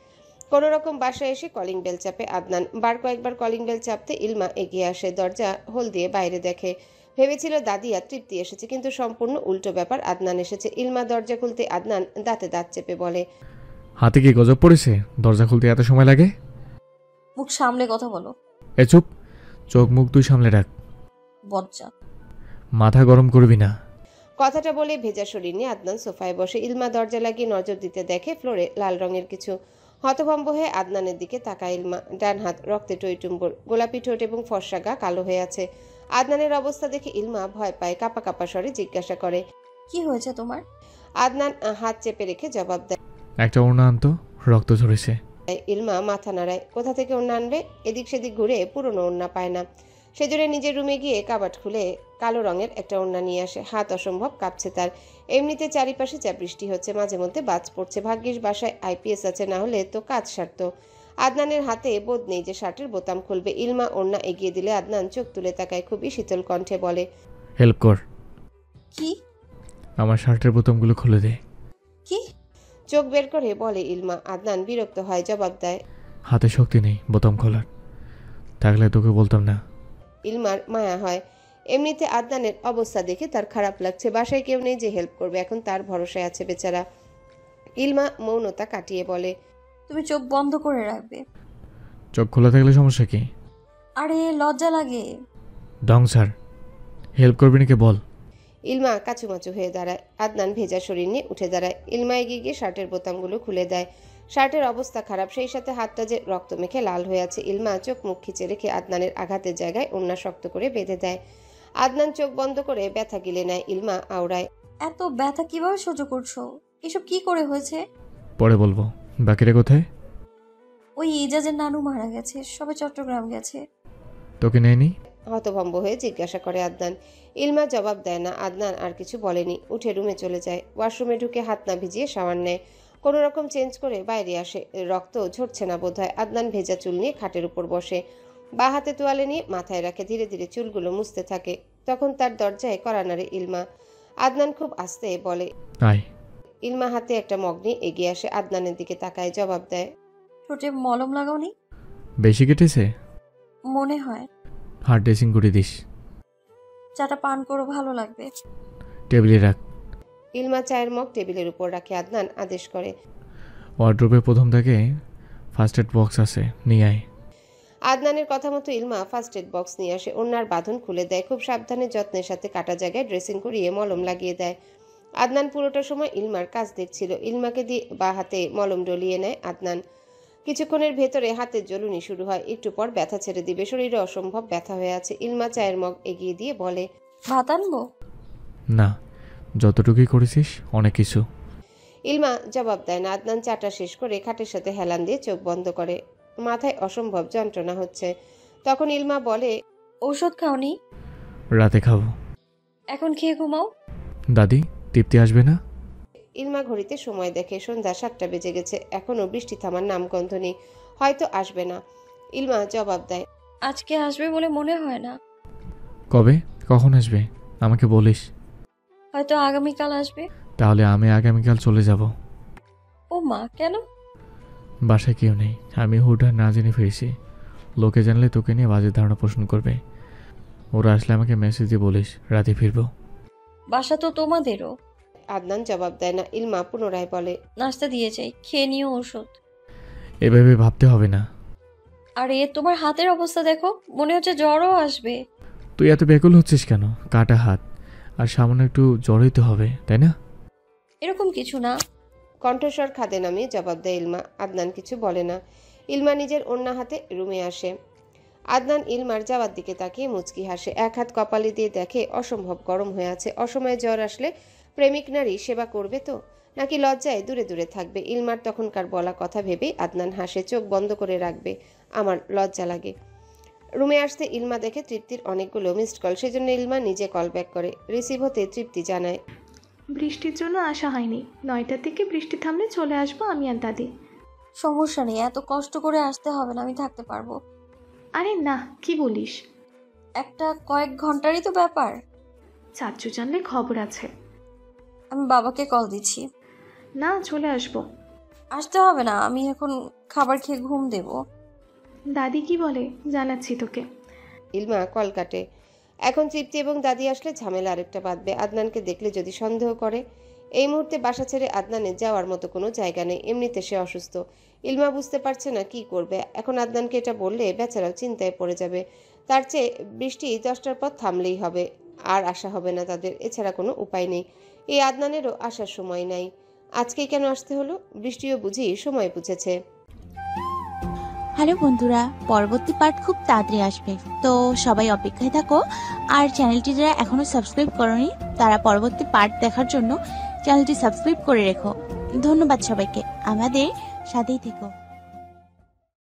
কোনো রকম বাসায় এসে কলিং বেল চাপে আদনান। কয়েকবার কলিং বেল চাপতে ইলমা এগিয়ে আসে। দরজা হোল দিয়ে বাইরে দেখে। ভেবেছিল দাদি আর তৃপ্তি এসেছে, কিন্তু সম্পূর্ণ উল্টো ব্যাপার। আদনান এসেছে। ইলমা দরজা খুলতে আদনান দাঁতে দাঁত চেপে বলে, হাতে কি গজব পড়েছে? দরজা খুলতে এত সময় লাগে? মুখ সামলে কথা বলো। এ চুপ, চোখ মুখ তুই সামলে রাখ। বজ্জা, মাথা গরম করবি না। কথাটা বলে ভেজা শরীর নিয়ে আদনান সোফায় বসে। ইলমা দরজা লাগিয়ে নজর দিতে দেখে ফ্লোরে লাল রঙের কিছু। হতভম্ব হয়ে আদনানের দিকে তাকায় ইলমা। ডান হাত রক্তে টইটুম্বর, গোলাপি ঠোঁট এবং ফর্সা গা কালো হয়ে আছে। আদনানের অবস্থা দেখে ইলমা ভয় পায়। কাপা কাপা স্বরে জিজ্ঞাসা করে, কি হয়েছে তোমার? আদনান হাত চেপে রেখে জবাব দেয়, একটা ওড়না আনতো, রক্ত ঝরেছে। ইলমা মাথা নাড়ায়। কোথা থেকে ওড়না আনবে? এদিক সেদিক ঘুরে পুরনো ওড়না পায় না। সেজন্য নিজের রুমে গিয়ে কাবাট খুলে কালো রঙের একটা ওড়না নিয়ে আসে। হাত অসম্ভব কাঁপছে তার। এমনিতে চারিপাশে যা বৃষ্টি হচ্ছে, মাঝে মধ্যে বাজ পড়ছে। ভাগ্যিস বাসায় আইপিএস আছে, না হলে তো কাজ সারত। আদনানের হাতে বোধ নেই যে শার্টের বোতাম খুলবে। ইলমা ওড়না এগিয়ে দিলে আদনান চোখ তুলে তাকায়। খুবই শীতল কণ্ঠে বলে, হেল্প কর। কি? আমার শার্টের বোতামগুলো খুলে দে। কি? চোখ বের করে বলে ইলমা। আদনান বিরক্ত হয়, জবাব দেয়, হাতে শক্তি নেই বোতাম খোলার, থাকলে তোকে বলতাম না। ইলমার মায়া হয়। এমনিতে আদনানের অবস্থা দেখে তার খারাপ লাগছে। বাসায় কেউ নেই যে হেল্প করবে, এখন তার ভরসায় আছে বেচারা। ইলমা মৌনতা কাটিয়ে বলে, তুমি চোখ বন্ধ করে রাখবে। চোখ খোলা থাকলে সমস্যা কি? আরে লজ্জা লাগে। ডং স্যার, হেল্প করবি নাকি বল। ইলমা কাচুমাচু হয়ে দাঁড়ায়। আদনান ভেজা শরীর নিয়ে উঠে দাঁড়ায়। ইলমা এগিয়ে গিয়ে শার্টের বোতামগুলো খুলে দেয়। শার্টের অবস্থা খারাপ, সেই সাথে হাতটা যে রক্ত মেখে লাল হয়ে আছে। ইলমা চোখ মুখ খিচে রেখে আদনানের আঘাতের জায়গায় ওড়না শক্ত করে বেঁধে দেয়। আদনান চোখ বন্ধ করে ব্যথা গিলে নেয়। ইলমা আওড়ায়, এত ব্যথা কিভাবে সহ্য করছো? এসব কি করে হয়েছে? পরে বলবো। বাকিরা কোথায়? ওই ইজাজের নানু মারা গেছে, সবে চট্টগ্রাম গেছে। তোকে নেয়নি? হতভম্ব হয়ে জিজ্ঞাসা করে আদনান। ইলমা জবাব দেয় না। আদনান আর কিছু বলেনি, উঠে রুমে চলে যায়। ওয়াশরুমে ঢুকে হাত না ভিজিয়ে শাওয়ার নেয়। কোনো রকম চেঞ্জ করে বাইরে আসে। রক্ত ঝরছে না বোধহয়। আদনান ভেজা চুল নিয়ে খাটের উপর বসে, বা হাতে তোয়ালে নিয়ে মাথায় রাখে। ধীরে ধীরে চুলগুলো মুছতে থাকে। তখন তার দরজায় কড়া নাড়ে ইলমা। আদনান খুব আস্তে বলে, আয়। ইলমা হাতে একটা মগ নিয়ে এগিয়ে আসে। আদনানের দিকে তাকায়, জবাব দেয়, ঠোঁটে মলম লাগাওনি? বেশি কেটেছে মনে হয়। হার্ড ড্রেসিং করে দিস। চাটা পান করো, ভালো লাগবে। টেবিলে রাখ। ইলমা চায়ের মগ টেবিলের উপর রাখে। আদনান আদেশ করে, ওয়ার্ড্রোবের প্রথম থেকে ফার্স্ট এড বক্স আছে, নিয়ে আয়। আদনানের কথা মতো ইলমা ফার্স্ট এড বক্স নিয়ে আসে। ওনার বাঁধন খুলে দেয়। খুব সাবধানে যত্নের সাথে কাটা জায়গায় ড্রেসিং করিয়ে মলম লাগিয়ে দেয়। আদনান পুরোটা সময় ইলমার কাজ দেখছিল। ইলমাকে দিয়ে বা হাতে মলম ডলিয়ে নেয় আদনান। কিছুক্ষণের ভেতরে হাতের জ্বলুনি শুরু হয়। একটু পর ব্যথা ছেড়ে দিবে। শরীরে অসম্ভব ব্যথা হয়ে আছে। ইলমা চায়ের মগ এগিয়ে দিয়ে বলে, ভাত আনবো? না, যতটুকুই করেছিস অনেক কিছু। ইলমা জবাব দেয় না। আদনান চাটা শেষ করে খাটের সাথে হেলান দিয়ে চোখ বন্ধ করে। মাথায় অসম্ভব যন্ত্রণা হচ্ছে। তখন ইলমা বলে, ঔষধ খাওনি? রাতে খাবো। এখন খেয়ে ঘুমাও। দাদি, তৃপ্তি আসবে না? ইলমা ঘড়িতে সময় দেখে। সন্ধ্যা 7টা বেজে গেছে। এখনো বৃষ্টি থামার নামগন্ধ নেই। হয়তো আসবে না। ইলমা জবাব দেয়, আজকে আসবে বলে মনে হয় না। কবে, কখন আসবে আমাকে বলিস। হয়তো আগামীকাল আসবে। তাহলে আমি আগামীকাল চলে যাব। ও মা, কেন? বাসায় কেউ নেই, আমি হুটহাট না জেনে ফিরেছি। লোকে জানলে তোকে নিয়ে বাজে ধারণা পোষণ করবে। ওরা আসলে আমাকে মেসেজ দিয়ে বলিস রাতে ফিরবো। বাসা তো তোমাদেরও। আদনান জবাব দেয় না। ইলমা পুনরায় বলে, নাস্তা দিয়ে যাই, খেয়ে নিও ওষুধ। এভাবে ভাবতে হবে না। আরে তোমার হাতের অবস্থা দেখো, মনে হচ্ছে জ্বরও আসবে। তুই এত ব্যাকুল হচ্ছিস কেন? কাটা হাত, আর সামান্য একটু জড়াইতে হবে, তাই না? এরকম কিছু না। কণ্ঠস্বর খাদে নামিয়ে জবাব দেয় ইলমা। আদনান কিছু বলে না। ইলমা নিজের ওড়না হাতে রুমে আসে। আদনান ইলমার যাওয়ার দিকে তাকিয়ে মুচকি হাসে। এক হাত কপালে দিয়ে দেখে অসম্ভব গরম হয়ে আছে। অসময়ে জ্বর আসলে প্রেমিক নারী সেবা করবে তো, নাকি লজ্জায় দূরে দূরে থাকবে? ইলমার তখনকার বলা কথা ভেবেই আদনান হাসে। চোখ বন্ধ করে রাখবে। আমার লজ্জা লাগে। রুমে আসতে ইলমা দেখে তৃপ্তির অনেকগুলো মিসড কল, সেজন্য ইলমা নিজে কল ব্যাক করে। রিসিভ হতে তৃপ্তি জানায়, বৃষ্টির জন্য আসা হয়নি, 9টার দিকে বৃষ্টি থামলে চলে আসবো আমি আর দাদি। সমস্যা নেই, এত কষ্ট করে আসতে হবে না, আমি থাকতে পারবো। আরে না, কি বলিস? একটা কয়েক ঘন্টারই তো ব্যাপার। চাচু জানলে খবর আছে। আমি বাবাকে কল দিচ্ছি। না, চলে আসবো। আসতে হবে না, আমি এখন খাবার খেয়ে ঘুম দেব। দাদি কি বলে জানাচ্ছি তোকে। ইলমা কল কাটে। এখন তৃপ্তি এবং দাদি আসলে ঝামেলা আরেকটা বাঁধবে। আদনানকে দেখলে যদি সন্দেহ করে। এই মুহূর্তে বাসা ছেড়ে আদনানের যাওয়ার মতো কোনো জায়গা নেই। এমনিতে সে অসুস্থ। ইলমা বুঝতে পারছে না কি করবে। এখন আদনানকে এটা বললে বেচারাও চিন্তায় পড়ে যাবে। তার চেয়ে বৃষ্টি 10টার পর থামলেই হবে, আর আসা হবে না তাদের। এছাড়া কোনো উপায় নেই। এই আদনানেরও আসার সময় নাই। আজকেই কেন আসতে হলো? বৃষ্টিও বুঝি সময় বুঝেছে। হ্যালো বন্ধুরা, পরবর্তী পার্ট খুব তাড়াতাড়ি আসবে, তো সবাই অপেক্ষায় থাকো। আর চ্যানেলটি যারা এখনো সাবস্ক্রাইব করোনি তারা পরবর্তী পার্ট দেখার জন্য চ্যানেলটি সাবস্ক্রাইব করে রেখো। ধন্যবাদ সবাইকে, আমাদের সাথেই থেকো।